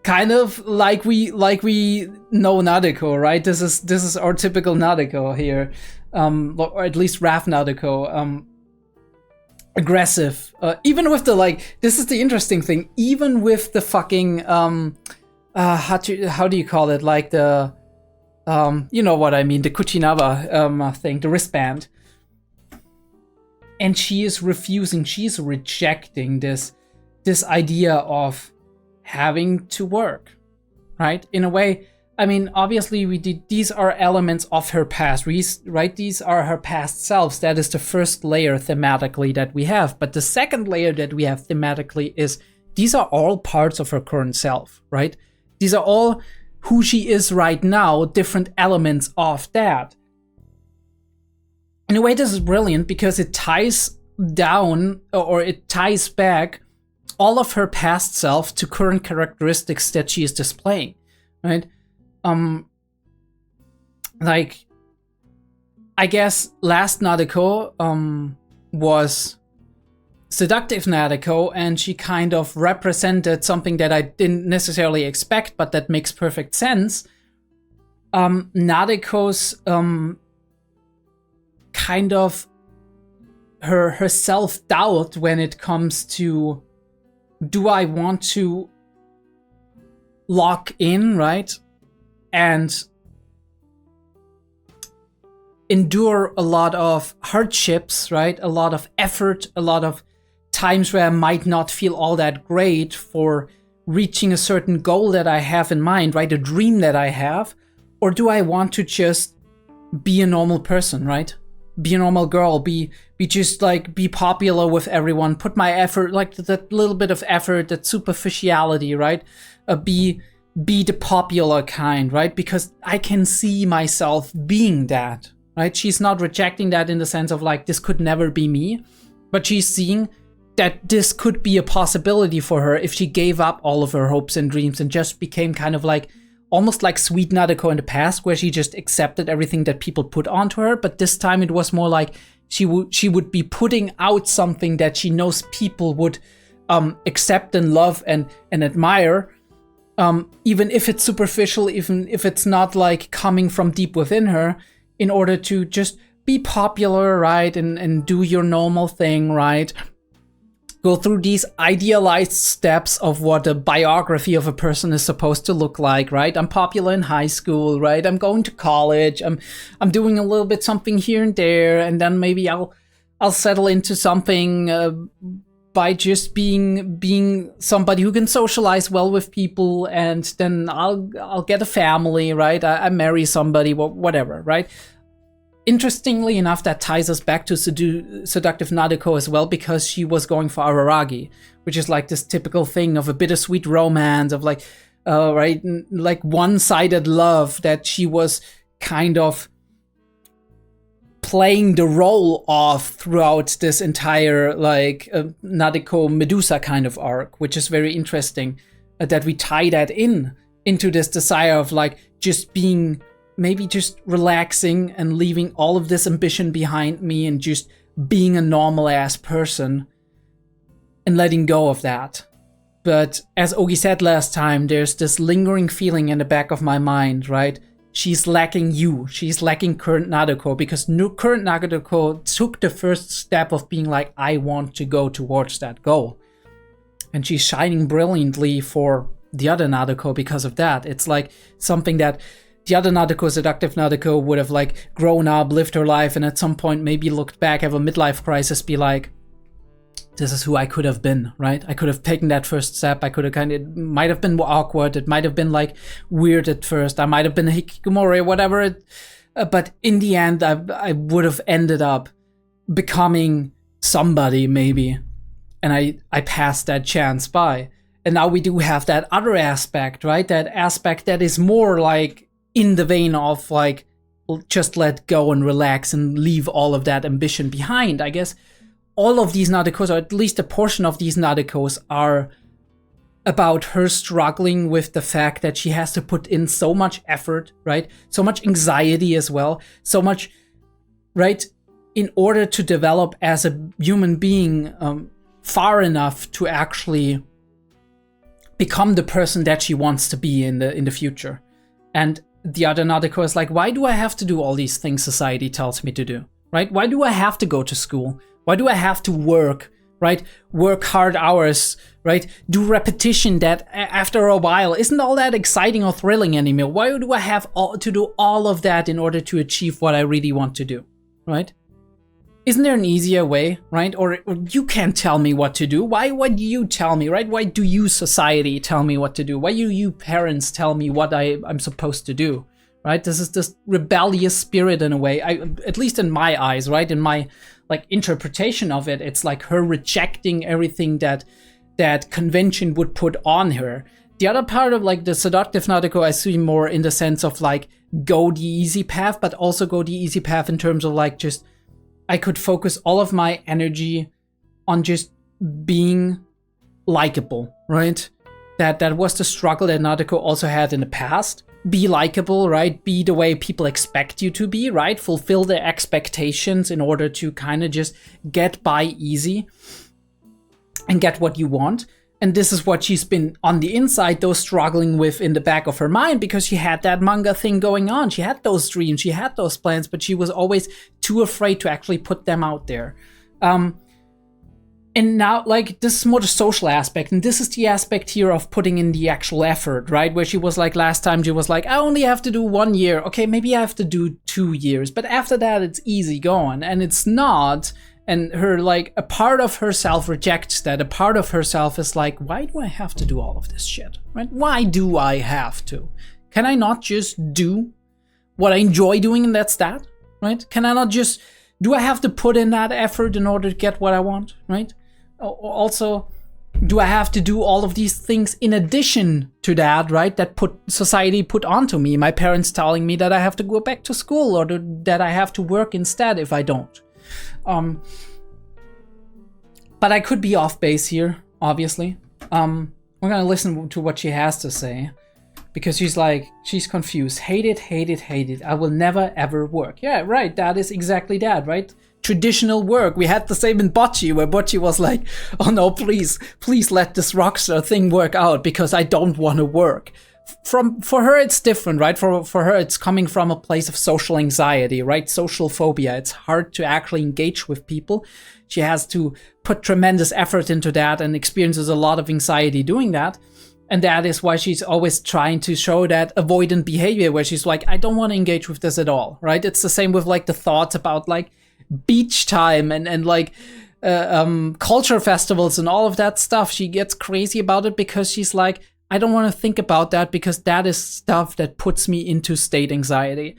like we know Nadeko, right? This is our typical Nadeko here, or at least Raf Nadeko, aggressive. Even with the, like, this is the interesting thing. Even with the fucking how do you call it? Like the you know what I mean? The Kuchinaba thing, the wristband. And she is refusing. She's rejecting this idea of having to work, right? In a way, I mean, obviously these are elements of her past, right? These are her past selves. That is the first layer thematically that we have. But the second layer that we have thematically is these are all parts of her current self, right? These are all who she is right now, different elements of that. In a way, this is brilliant because it ties down, or it ties back all of her past self to current characteristics that she is displaying, right? Like, I guess last Nadeko was seductive Nadeko, and she kind of represented something that I didn't necessarily expect, but that makes perfect sense. Nadeko's kind of her self-doubt when it comes to, do I want to lock in, right? And endure a lot of hardships, right? A lot of effort, a lot of times where I might not feel all that great for reaching a certain goal that I have in mind, right? A dream that I have. Or do I want to just be a normal person, right? Be a normal girl, be just like, be popular with everyone, put my effort, like that little bit of effort, that superficiality, right? Be the popular kind, right? Because I can see myself being that, right? She's not rejecting that in the sense of like, this could never be me, but she's seeing that this could be a possibility for her if she gave up all of her hopes and dreams and just became kind of like almost like sweet Nadeko in the past, where she just accepted everything that people put onto her. But this time it was more like she would be putting out something that she knows people would accept and love and admire, even if it's superficial, even if it's not like coming from deep within her, in order to just be popular, right? And do your normal thing, right? Go through these idealized steps of what a biography of a person is supposed to look like, right? I'm popular in high school, right? I'm going to college. I'm doing a little bit something here and there, and then maybe I'll settle into something by just being somebody who can socialize well with people, and then I'll get a family, right? I marry somebody, whatever, right? Interestingly enough, that ties us back to seductive Nadeko as well, because she was going for Araragi, which is like this typical thing of a bittersweet romance of like, right, like one-sided love that she was kind of playing the role of throughout this entire like Nadeko Medusa kind of arc, which is very interesting that we tie that into this desire of like just being, maybe just relaxing and leaving all of this ambition behind me and just being a normal ass person and letting go of that. But as Ogi said last time, there's this lingering feeling in the back of my mind, right? She's lacking you. She's lacking current Nadeko, because current Nadeko took the first step of being like, I want to go towards that goal. And she's shining brilliantly for the other Nadeko because of that. It's like something that the other Nadeko, seductive Nadeko, would have like grown up, lived her life, and at some point maybe looked back, have a midlife crisis, be like, this is who I could have been, right? I could have taken that first step. I could have it might have been awkward. It might have been like weird at first. I might have been a hikikomori, whatever. But in the end, I would have ended up becoming somebody maybe. And I passed that chance by. And now we do have that other aspect, right? That aspect that is more like in the vein of like, just let go and relax and leave all of that ambition behind. I guess all of these Nadekos, or at least a portion of these Nadekos, are about her struggling with the fact that she has to put in so much effort, right? So much anxiety as well. So much, right? In order to develop as a human being far enough to actually become the person that she wants to be in the future. And the other Nadeko is like, why do I have to do all these things society tells me to do, right? Why do I have to go to school? Why do I have to work, right? Work hard hours, right? Do repetition that after a while isn't all that exciting or thrilling anymore. Why do I have to do all of that in order to achieve what I really want to do, right? Isn't there an easier way, right? Or you can't tell me what to do. Why would you tell me, right? Why do you, society, tell me what to do? Why do you, parents, tell me what I'm supposed to do, right? This is this rebellious spirit in a way, at least in my eyes, right? In my like interpretation of it, it's like her rejecting everything that convention would put on her. The other part of like the seductive Nadeko I see more in the sense of like go the easy path, but also go the easy path in terms of like just I could focus all of my energy on just being likable, right? That was the struggle that Nadeko also had in the past. Be likable, right? Be the way people expect you to be, right? Fulfill their expectations in order to kind of just get by easy and get what you want. And this is what she's been on the inside, though, struggling with in the back of her mind, because she had that manga thing going on. She had those dreams, she had those plans, but she was always too afraid to actually put them out there. And now, like, this is more the social aspect, and this is the aspect here of putting in the actual effort, right? Where she was like, last time she was like, I only have to do 1 year. Okay, maybe I have to do 2 years, but after that, it's easy going, and it's not. And her, like, a part of herself rejects that. A part of herself is like, why do I have to do all of this shit, right? Why do I have to? Can I not just do what I enjoy doing and that's that, right? Can I not just, do I have to put in that effort in order to get what I want, right? Also, do I have to do all of these things in addition to that, right? That society put onto me. My parents telling me that I have to go back to school or that I have to work instead if I don't. But I could be off base here, obviously. We're gonna listen to what she has to say. because she's confused. Hate it, hate it, hate it. I will never ever work. Yeah, right. That is exactly that, right? Traditional work. We had the same in Bocce, where Bocce was like, oh no, please let this rockstar thing work out because I don't want to work. For her, it's different, right? For her, it's coming from a place of social anxiety, right? Social phobia. It's hard to actually engage with people. She has to put tremendous effort into that and experiences a lot of anxiety doing that. And that is why she's always trying to show that avoidant behavior, where she's like, I don't want to engage with this at all, right? It's the same with like the thoughts about like beach time and like culture festivals and all of that stuff. She gets crazy about it because she's like, I don't want to think about that because that is stuff that puts me into state anxiety.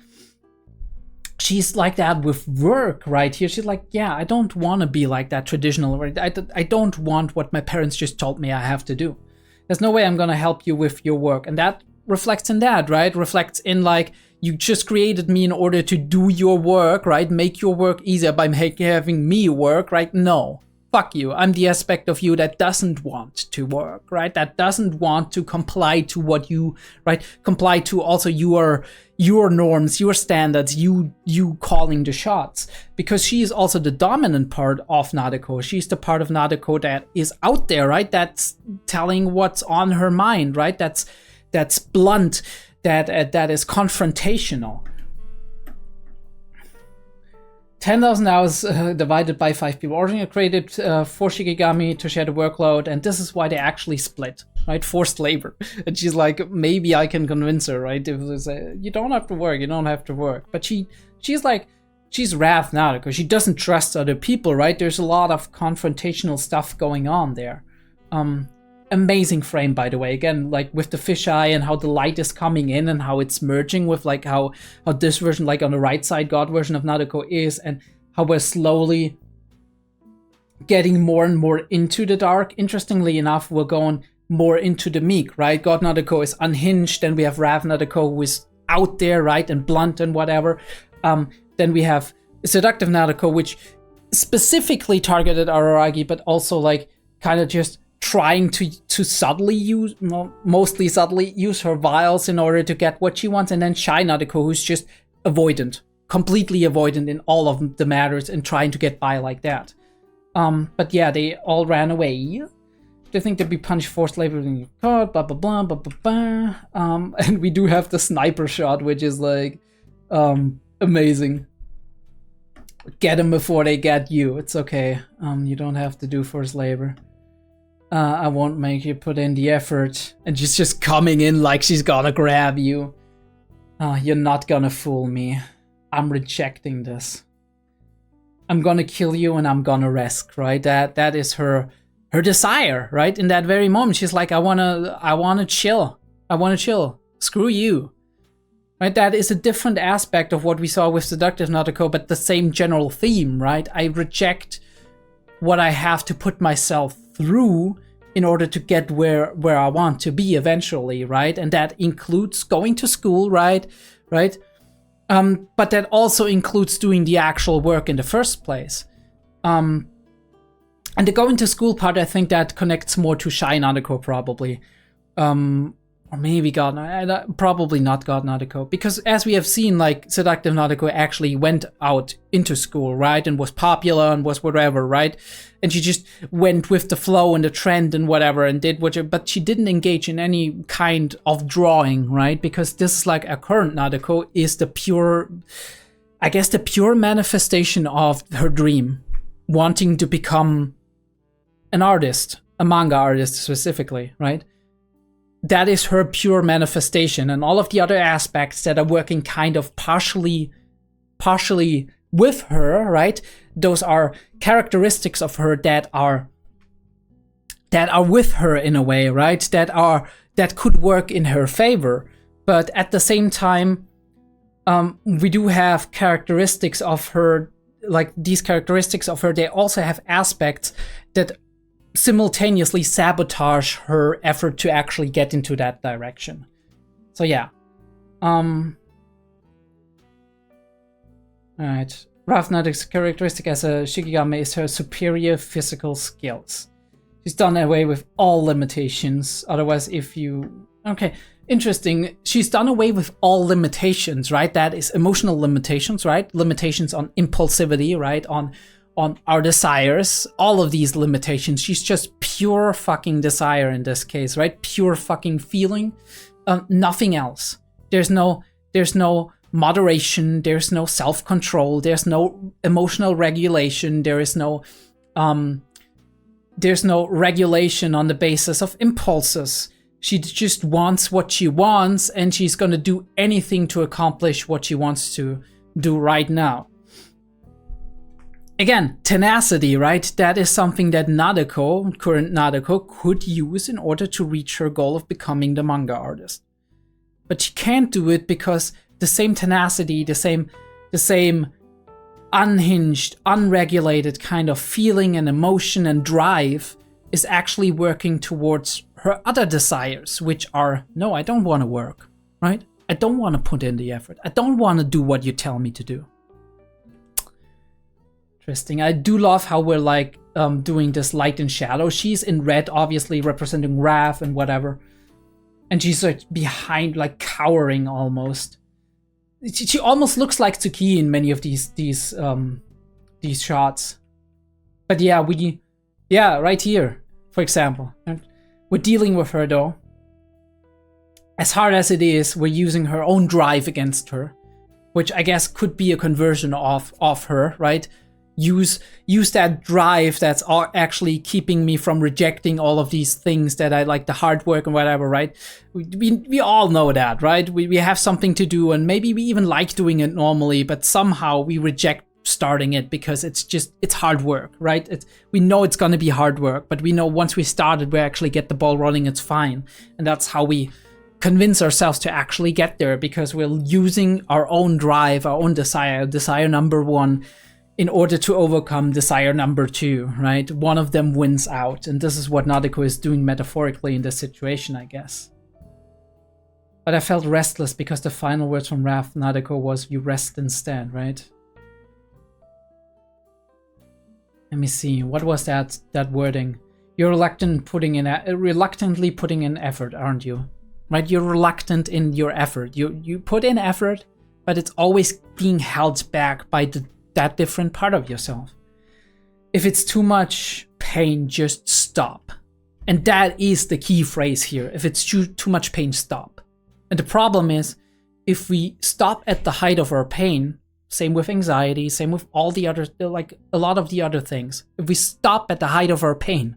She's like that with work right here. She's like, yeah, I don't want to be like that traditional. Right? I don't want what my parents just told me I have to do. There's no way I'm going to help you with your work. And that reflects in that, right? Reflects in like, you just created me in order to do your work, right? Make your work easier by having me work, right? No. Fuck you. I'm the aspect of you that doesn't want to work, right? That doesn't want to comply to what you, right? Comply to also your norms, your standards, you calling the shots. Because she is also the dominant part of Nadeko. She's the part of Nadeko that is out there, right? That's telling what's on her mind, right? That's blunt, that is confrontational. 10,000 hours divided by 5 people. Originally created 4 Shikigami to share the workload, and this is why they actually split, right? Forced labor. And she's like, maybe I can convince her, right? You don't have to work, you don't have to work. But she's like, she's wrath now because she doesn't trust other people, right? There's a lot of confrontational stuff going on there. Amazing frame, by the way, again, like with the fisheye and how the light is coming in and how it's merging with like how this version, like on the right side, God version of Nadeko is, and how we're slowly getting more and more into the dark. Interestingly enough, we're going more into the meek, right? God Nadeko is unhinged, and we have Rav Nadeko who is out there, right, and blunt and whatever. Then we have Seductive Nadeko, which specifically targeted Araragi, but also like kind of just trying to subtly use, mostly subtly use her vials in order to get what she wants. And then Shy Nadeko, who's just avoidant, completely avoidant in all of the matters and trying to get by like that. But yeah, they all ran away. They think they'd be punished for labor in your card, blah, blah, blah, blah, blah, blah. And we do have the sniper shot, which is like, amazing. Get them before they get you. It's okay. You don't have to do forced labor. I won't make you put in the effort. And she's just coming in like she's gonna grab you. You're not gonna fool me. I'm rejecting this. I'm gonna kill you and I'm gonna rest, right? That is her desire, right? In that very moment, she's like, I wanna chill. I wanna chill. Screw you. Right? That is a different aspect of what we saw with Seductive Nadeko, but the same general theme, right? I reject what I have to put myself through in order to get where I want to be eventually, right? And that includes going to school, right? But that also includes doing the actual work in the first place. And the going to school part, I think that connects more to Shy Nadeko probably. Or maybe God, probably not God Nadeko. Because as we have seen, like, Seductive Nadeko actually went out into school, right? And was popular and was whatever, right? And she just went with the flow and the trend and whatever and did what but she didn't engage in any kind of drawing, right? Because this is like a current Nadeko is the pure, I guess the pure manifestation of her dream. Wanting to become an artist, a manga artist specifically, right? That is her pure manifestation, and all of the other aspects that are working kind of partially with her, right? Those are characteristics of her that are with her in a way, right? That could work in her favor, but at the same time, we do have characteristics of her, like these characteristics of her. They also have aspects that simultaneously sabotage her effort to actually get into that direction. So yeah. Alright. Ravnatik's characteristic as a Shikigami is her superior physical skills. She's done away with all limitations. Otherwise, if you... Okay. interesting. She's done away with all limitations, right? That is emotional limitations, right? Limitations on impulsivity, right? On our desires, all of these limitations. She's just pure fucking desire in this case, right? Pure fucking feeling, nothing else. There's no moderation, there's no self-control, there's no emotional regulation, there's no regulation on the basis of impulses. She just wants what she wants, and she's gonna do anything to accomplish what she wants to do right now. Again, tenacity, right? That is something that Nadeko, current Nadeko, could use in order to reach her goal of becoming the manga artist. But she can't do it because the same tenacity, the same unhinged, unregulated kind of feeling and emotion and drive is actually working towards her other desires, which are, no, I don't want to work, right? I don't want to put in the effort. I don't want to do what you tell me to do. Interesting. I do love how we're like doing this light and shadow. She's in red, obviously representing wrath and whatever. And she's like behind, like cowering almost. She almost looks like Tsuki in many of these shots. But yeah, right here, for example. We're dealing with her though. As hard as it is, we're using her own drive against her, which I guess could be a conversion of her, right? Use that drive that's actually keeping me from rejecting all of these things that I like, the hard work and whatever, right? We all know that, right? We have something to do, and maybe we even like doing it normally, but somehow we reject starting it because it's hard work, right? We know it's gonna be hard work, but we know once we start it, we actually get the ball rolling, it's fine. And that's how we convince ourselves to actually get there, because we're using our own drive, our own desire number one, in order to overcome desire number two, right? One of them wins out, and this is what Nadeko is doing metaphorically in this situation, I guess. But I felt restless because the final words from Wrath Nadeko was, "You rest instead," right? Let me see, what was that wording? You're reluctantly putting in effort, aren't you? Right? You're reluctant in your effort. You put in effort, but it's always being held back by that different part of yourself. If it's too much pain, just stop. And that is the key phrase here. If it's too much pain, stop. And the problem is, if we stop at the height of our pain, same with anxiety, same with all the other, like a lot of the other things. If we stop at the height of our pain,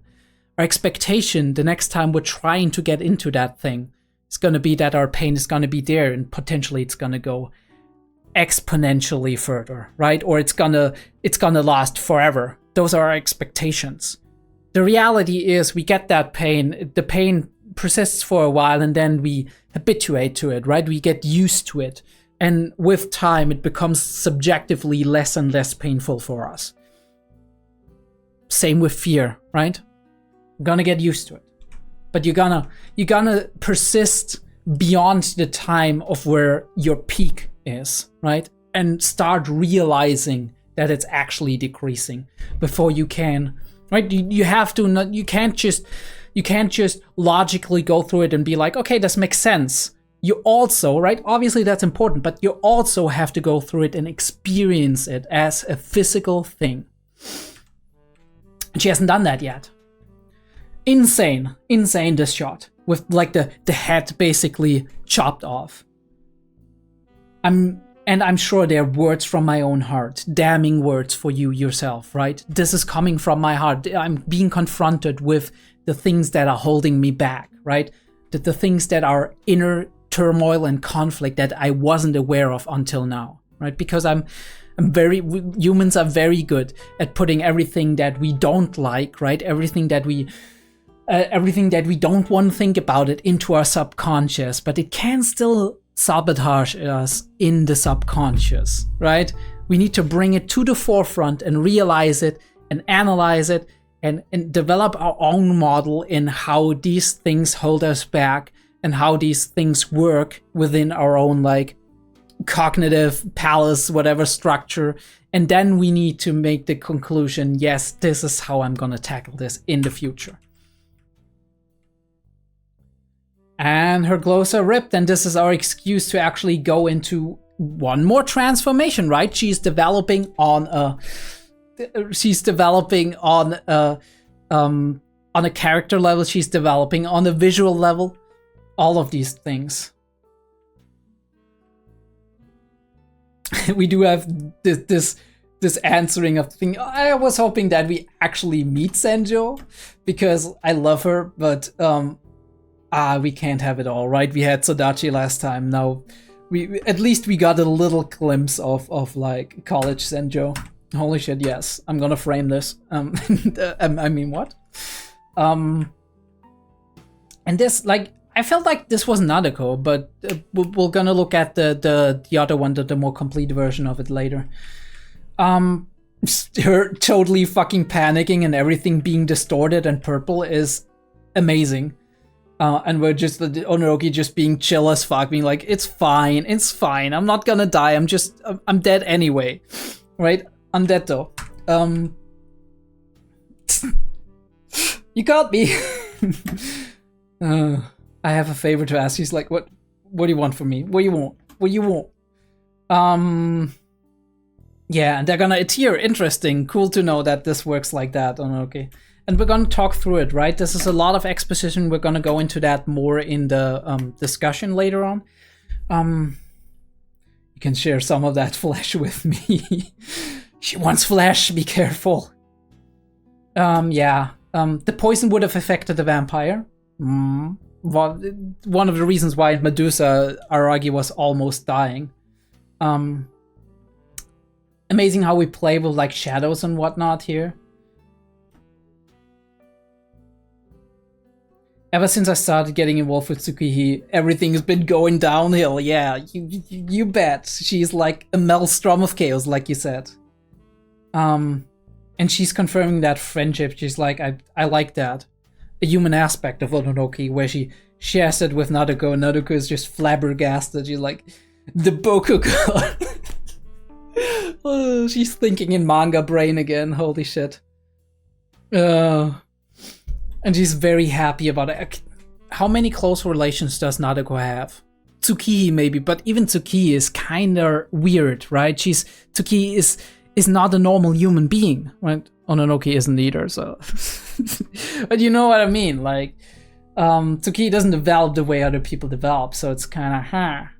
our expectation the next time we're trying to get into that thing is going to be that our pain is going to be there, and potentially it's going to go exponentially further, right? Or it's gonna last forever. Those are our expectations. The reality is we get that pain, the pain persists for a while, and then we habituate to it, right? We get used to it. And with time, it becomes subjectively less and less painful for us. Same with fear, right? You're gonna get used to it. But you're gonna persist beyond the time of where your peak is, right? And start realizing that it's actually decreasing before you can, right? You have to not, you can't just logically go through it and be like, okay, this makes sense. You also, right? Obviously that's important, but you also have to go through it and experience it as a physical thing. And she hasn't done that yet. Insane this shot with like the head basically chopped off. I'm sure they're words from my own heart, damning words for you yourself, right? This is coming from my heart. I'm being confronted with the things that are holding me back, right? The things that are inner turmoil and conflict that I wasn't aware of until now, right? Because humans are very good at putting everything that we don't like, right? Everything that we don't want to think about it into our subconscious, but it can still sabotage us in the subconscious, right? We need to bring it to the forefront and realize it and analyze it and develop our own model in how these things hold us back and how these things work within our own like cognitive palace, whatever structure. And then we need to make the conclusion, yes, this is how I'm gonna tackle this in the future. And her clothes are ripped, and this is our excuse to actually go into one more transformation, right? She's developing on a character level, she's developing on a visual level, all of these things. We do have this answering of the thing. I was hoping that we actually meet Senjo, because I love her, but we can't have it all, right? We had Sodachi last time. Now we at least we got a little glimpse of like college Senjo. Holy shit, yes. I'm gonna frame this. I mean, what? And this, like, I felt like this was Nadeko, but we're gonna look at the other one, the more complete version of it later. Her totally fucking panicking and everything being distorted and purple is amazing. And we're just, Onoroki just being chill as fuck, being like, it's fine, I'm not gonna die, I'm dead anyway. Right? I'm dead though. You got me. I have a favor to ask. He's like, what do you want from me? What do you want? Yeah, and they're gonna adhere. Interesting. Cool to know that this works like that. Okay. And we're gonna talk through it, right? This is a lot of exposition. We're gonna go into that more in the discussion later on. You can share some of that flesh with me. She wants flesh, be careful. Yeah. The poison would have affected the vampire. One of the reasons why Medusa Aragi was almost dying. Amazing how we play with like shadows and whatnot here. Ever since I started getting involved with Tsukihi, everything has been going downhill. Yeah, you bet. She's like a maelstrom of chaos, like you said. And she's confirming that friendship. She's like, I like that. A human aspect of Ononoki, where she shares it with Nadeko, and Nadeko is just flabbergasted. She's like, the Bokugo. Oh, she's thinking in manga brain again. Holy shit. And she's very happy about it. How many close relations does Nadeko have? Tsukihi maybe, but even Tsukihi is kinda weird, right? Tsukihi is not a normal human being, right? Ononoki isn't either, so... But you know what I mean, like... Tsukihi doesn't develop the way other people develop, so it's kinda...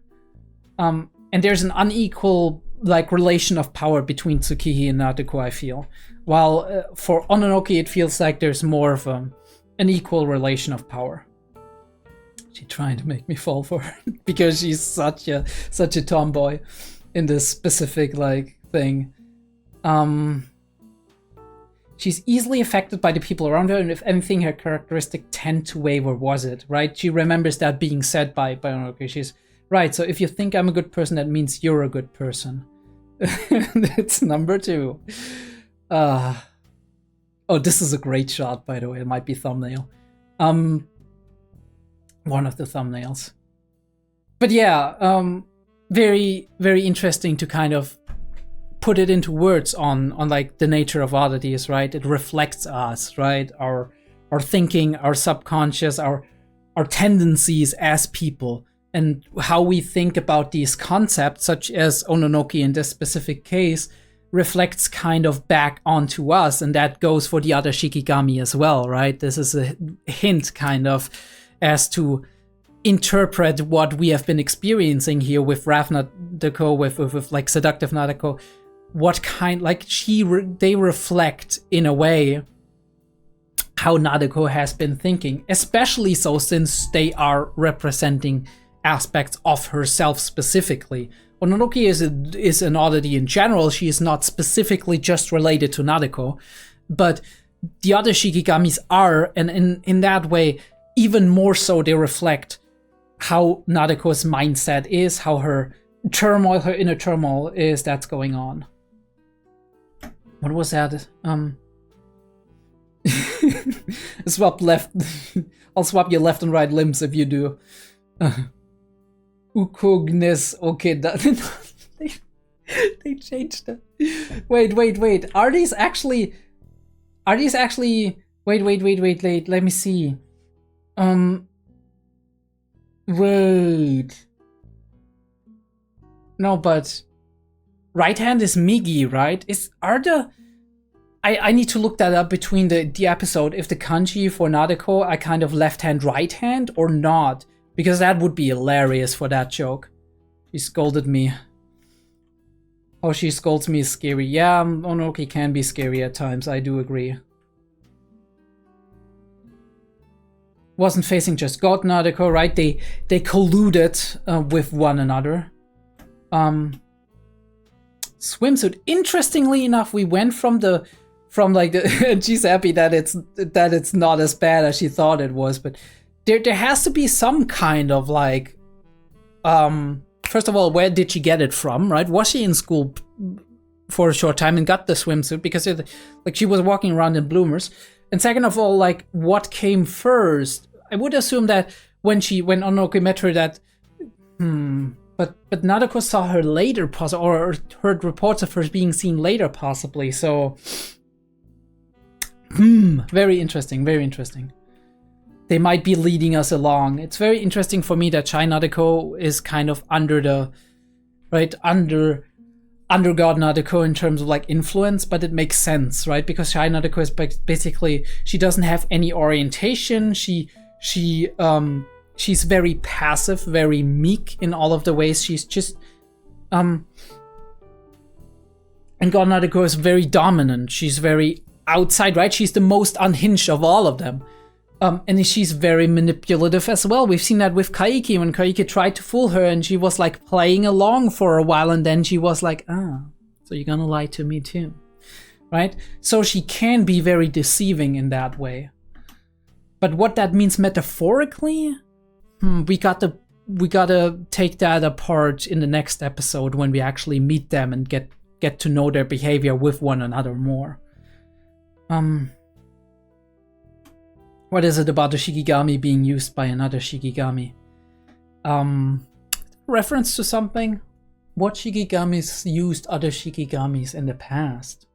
and there's an unequal, like, relation of power between Tsukihi and Nadeko, I feel. While for Ononoki, it feels like there's more of an equal relation of power. She's trying to make me fall for her, because she's such a tomboy in this specific, like, thing. She's easily affected by the people around her, and if anything, her characteristic tend to waver, was it, right? She remembers that being said by Ononoki. She's, right, so if you think I'm a good person, that means you're a good person. That's number 2. Oh, this is a great shot, by the way. It might be thumbnail. One of the thumbnails. But yeah, very, very interesting to kind of put it into words on like the nature of oddities, right? It reflects us, right? Our thinking, our subconscious, our tendencies as people, and how we think about these concepts, such as Ononoki in this specific case, reflects kind of back onto us, and that goes for the other Shikigami as well, right? This is a hint kind of as to interpret what we have been experiencing here with Rav Nadeko, with like seductive Nadeko. What kind, like they reflect in a way how Nadeko has been thinking, especially so since they are representing aspects of herself specifically. Ononoki is an oddity in general. She is not specifically just related to Nadeko, but the other Shikigamis are, and in that way, even more so, they reflect how Nadeko's mindset is, how her turmoil, her inner turmoil is that's going on. What was that? Swap left. I'll swap your left and right limbs if you do. Ukugnes. Okay, they changed it. Wait. Are these actually? Wait. Let me see. Wait. No, but right hand is Migi, right? I need to look that up between the episode if the kanji for Nadeko are kind of left hand, right hand or not, because that would be hilarious for that joke. She scolded me. How she scolds me is scary. Yeah, Onoki can be scary at times, I do agree. Wasn't facing just God Nadeko, right? They colluded with one another. Swimsuit. Interestingly enough, we went from like the she's happy that it's not as bad as she thought it was, but there has to be some kind of like first of all, where did she get it from, right? Was she in school for a short time and got the swimsuit because like she was walking around in bloomers? And second of all, like what came first? I would assume that when Onoki met her that but Nadeko saw her later or heard reports of her being seen later possibly, so very interesting, very interesting. They might be leading us along. It's very interesting for me that Shy Nadeko is kind of under God Nadeko in terms of like influence, but it makes sense, right? Because Shy Nadeko is basically, she doesn't have any orientation. She's very passive, very meek in all of the ways. She's just and God Nadeko is very dominant. She's very outside, right? She's the most unhinged of all of them. And she's very manipulative as well. We've seen that with Kaiki, when Kaiki tried to fool her and she was like playing along for a while, and then she was like, so you're gonna lie to me too, right? So she can be very deceiving in that way. But what that means metaphorically, we gotta take that apart in the next episode when we actually meet them and get to know their behavior with one another more. What is it about the Shikigami being used by another Shikigami? Reference to something? What Shikigamis used other Shikigamis in the past?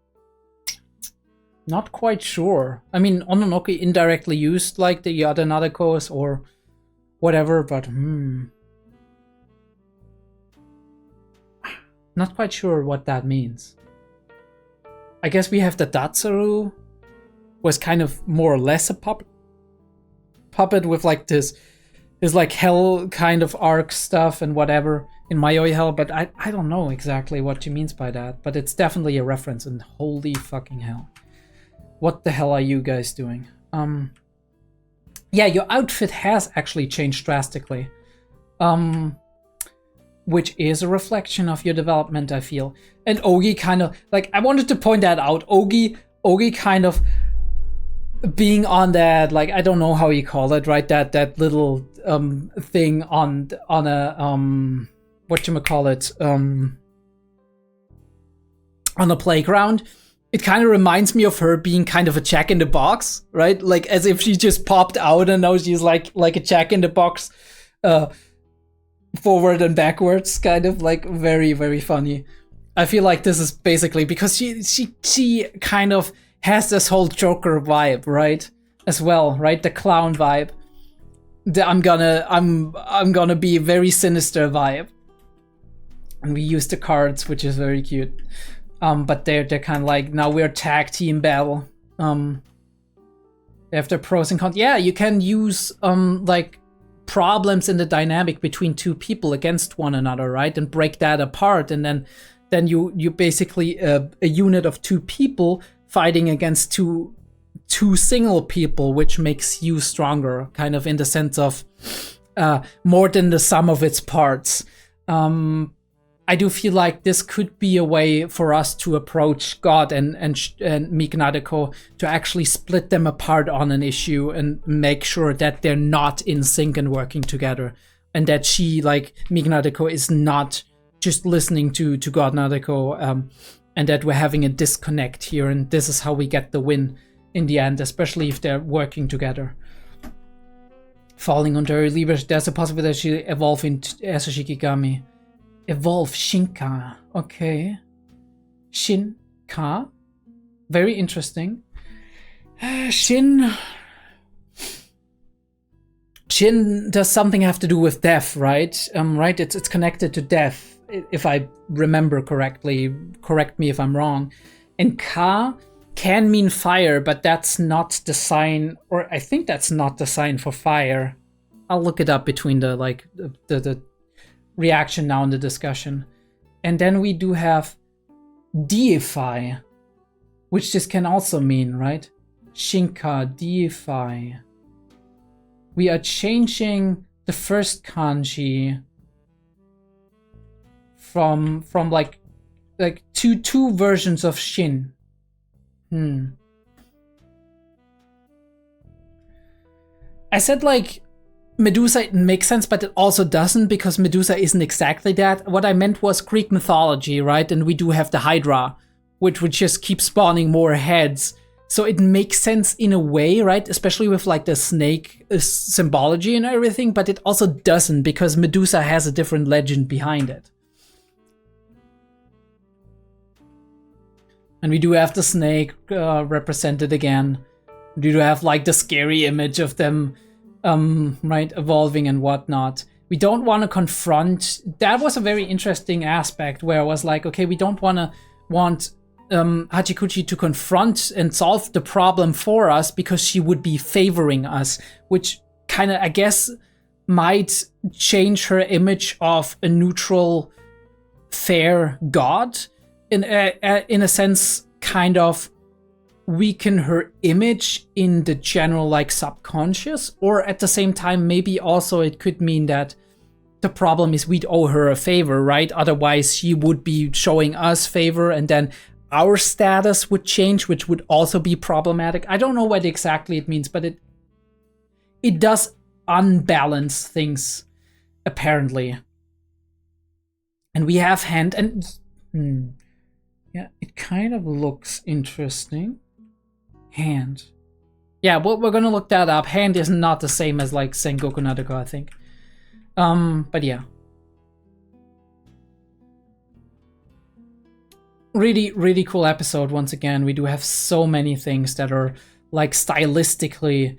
Not quite sure. I mean, Ononoki indirectly used like the other Nadekos or whatever, but not quite sure what that means. I guess we have the Datsaru, was kind of more or less a puppet with like this like hell kind of arc stuff and whatever in Mayoi Hell, but I don't know exactly what she means by that, but it's definitely a reference, and holy fucking hell. What the hell are you guys doing? Yeah, your outfit has actually changed drastically. Which is a reflection of your development, I feel. And Ogi kind of, like, I wanted to point that out. Ogi kind of being on that, like, I don't know how you call it, right? That little thing on a whatchamacallit, on a playground. It kind of reminds me of her being kind of a Jack in the Box, right? Like as if she just popped out and now she's like a Jack in the Box, forward and backwards, kind of like very, very funny. I feel like this is basically because she kind of has this whole Joker vibe, right? As well, right? The clown vibe. The I'm gonna be very sinister vibe. And we use the cards, which is very cute. But they're kind of like, now we're tag team battle. They have their pros and cons. Yeah, you can use like problems in the dynamic between two people against one another, right? And break that apart, and then you basically a unit of two people fighting against two single people, which makes you stronger, kind of in the sense of more than the sum of its parts. I do feel like this could be a way for us to approach God and Meek Nadeko, to actually split them apart on an issue and make sure that they're not in sync and working together, and that she, like Meek Nadeko, is not just listening to God Nadeko, and that we're having a disconnect here, and this is how we get the win in the end, especially if they're working together. Falling under her leadership, there's a possibility that she evolve as a Shikigami. Evolve Shinka. Okay. Shinka. Very interesting. Shin. Shin does something have to do with death, right? Right, it's connected to death, if I remember correctly. Correct me if I'm wrong. And Ka can mean fire, but that's not the sign, or I think that's not the sign for fire. I'll look it up between the the reaction now in the discussion. And then we do have deify, which this can also mean, right? Shinka, deify. We are changing the first kanji from like two versions of Shin. I said like Medusa, it makes sense, but it also doesn't, because Medusa isn't exactly that. What I meant was Greek mythology, right? And we do have the Hydra, which would just keep spawning more heads. So it makes sense in a way, right? Especially with like the snake symbology and everything, but it also doesn't, because Medusa has a different legend behind it. And we do have the snake represented again. We do have like the scary image of them, right, evolving and whatnot. We don't want to confront. That was a very interesting aspect where I was like, okay, we don't want Hachikuchi to confront and solve the problem for us, because she would be favoring us, which kind of, I guess, might change her image of a neutral, fair god. In a sense, kind of weaken her image in the general like subconscious, or at the same time maybe also it could mean that the problem is we'd owe her a favor, right? Otherwise she would be showing us favor, and then our status would change, which would also be problematic. I don't know what exactly it means, but it does unbalance things apparently. And we have hand and yeah, it kind of looks interesting. Hand. Yeah, we're gonna look that up. Hand is not the same as like Sengoku Nadeko, I think. But yeah. Really, really cool episode once again. We do have so many things that are like stylistically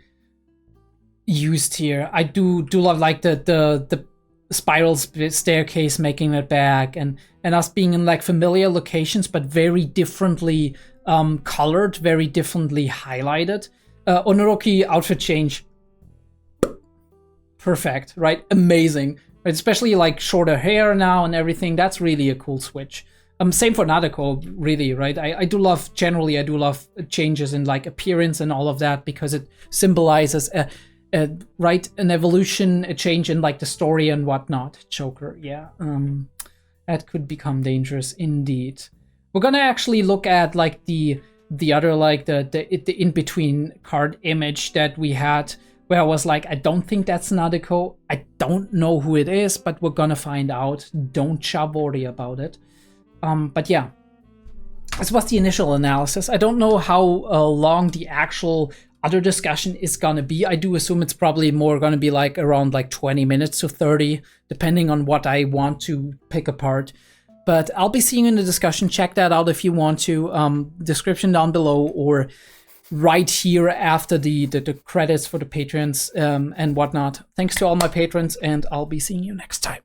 used here. I do love like the spiral staircase making it back, and us being in like familiar locations but very differently colored, very differently highlighted. Onoroki outfit change, perfect, right? Amazing, right? Especially like shorter hair now and everything. That's really a cool switch. Same for Nadeko, really, right? I do love changes in like appearance and all of that, because it symbolizes right, an evolution, a change in like the story and whatnot. Choker, yeah, that could become dangerous indeed. We're gonna actually look at like the other like the in between card image that we had, where I was like, I don't think that's Nadeko. I don't know who it is, but we're gonna find out. Don't worry about it. But yeah, this was the initial analysis. I don't know how long the actual other discussion is gonna be. I do assume it's probably more gonna be like around like 20 minutes to 30, depending on what I want to pick apart. But I'll be seeing you in the discussion. Check that out if you want to. Description down below, or right here after the credits for the patrons and whatnot. Thanks to all my patrons, and I'll be seeing you next time.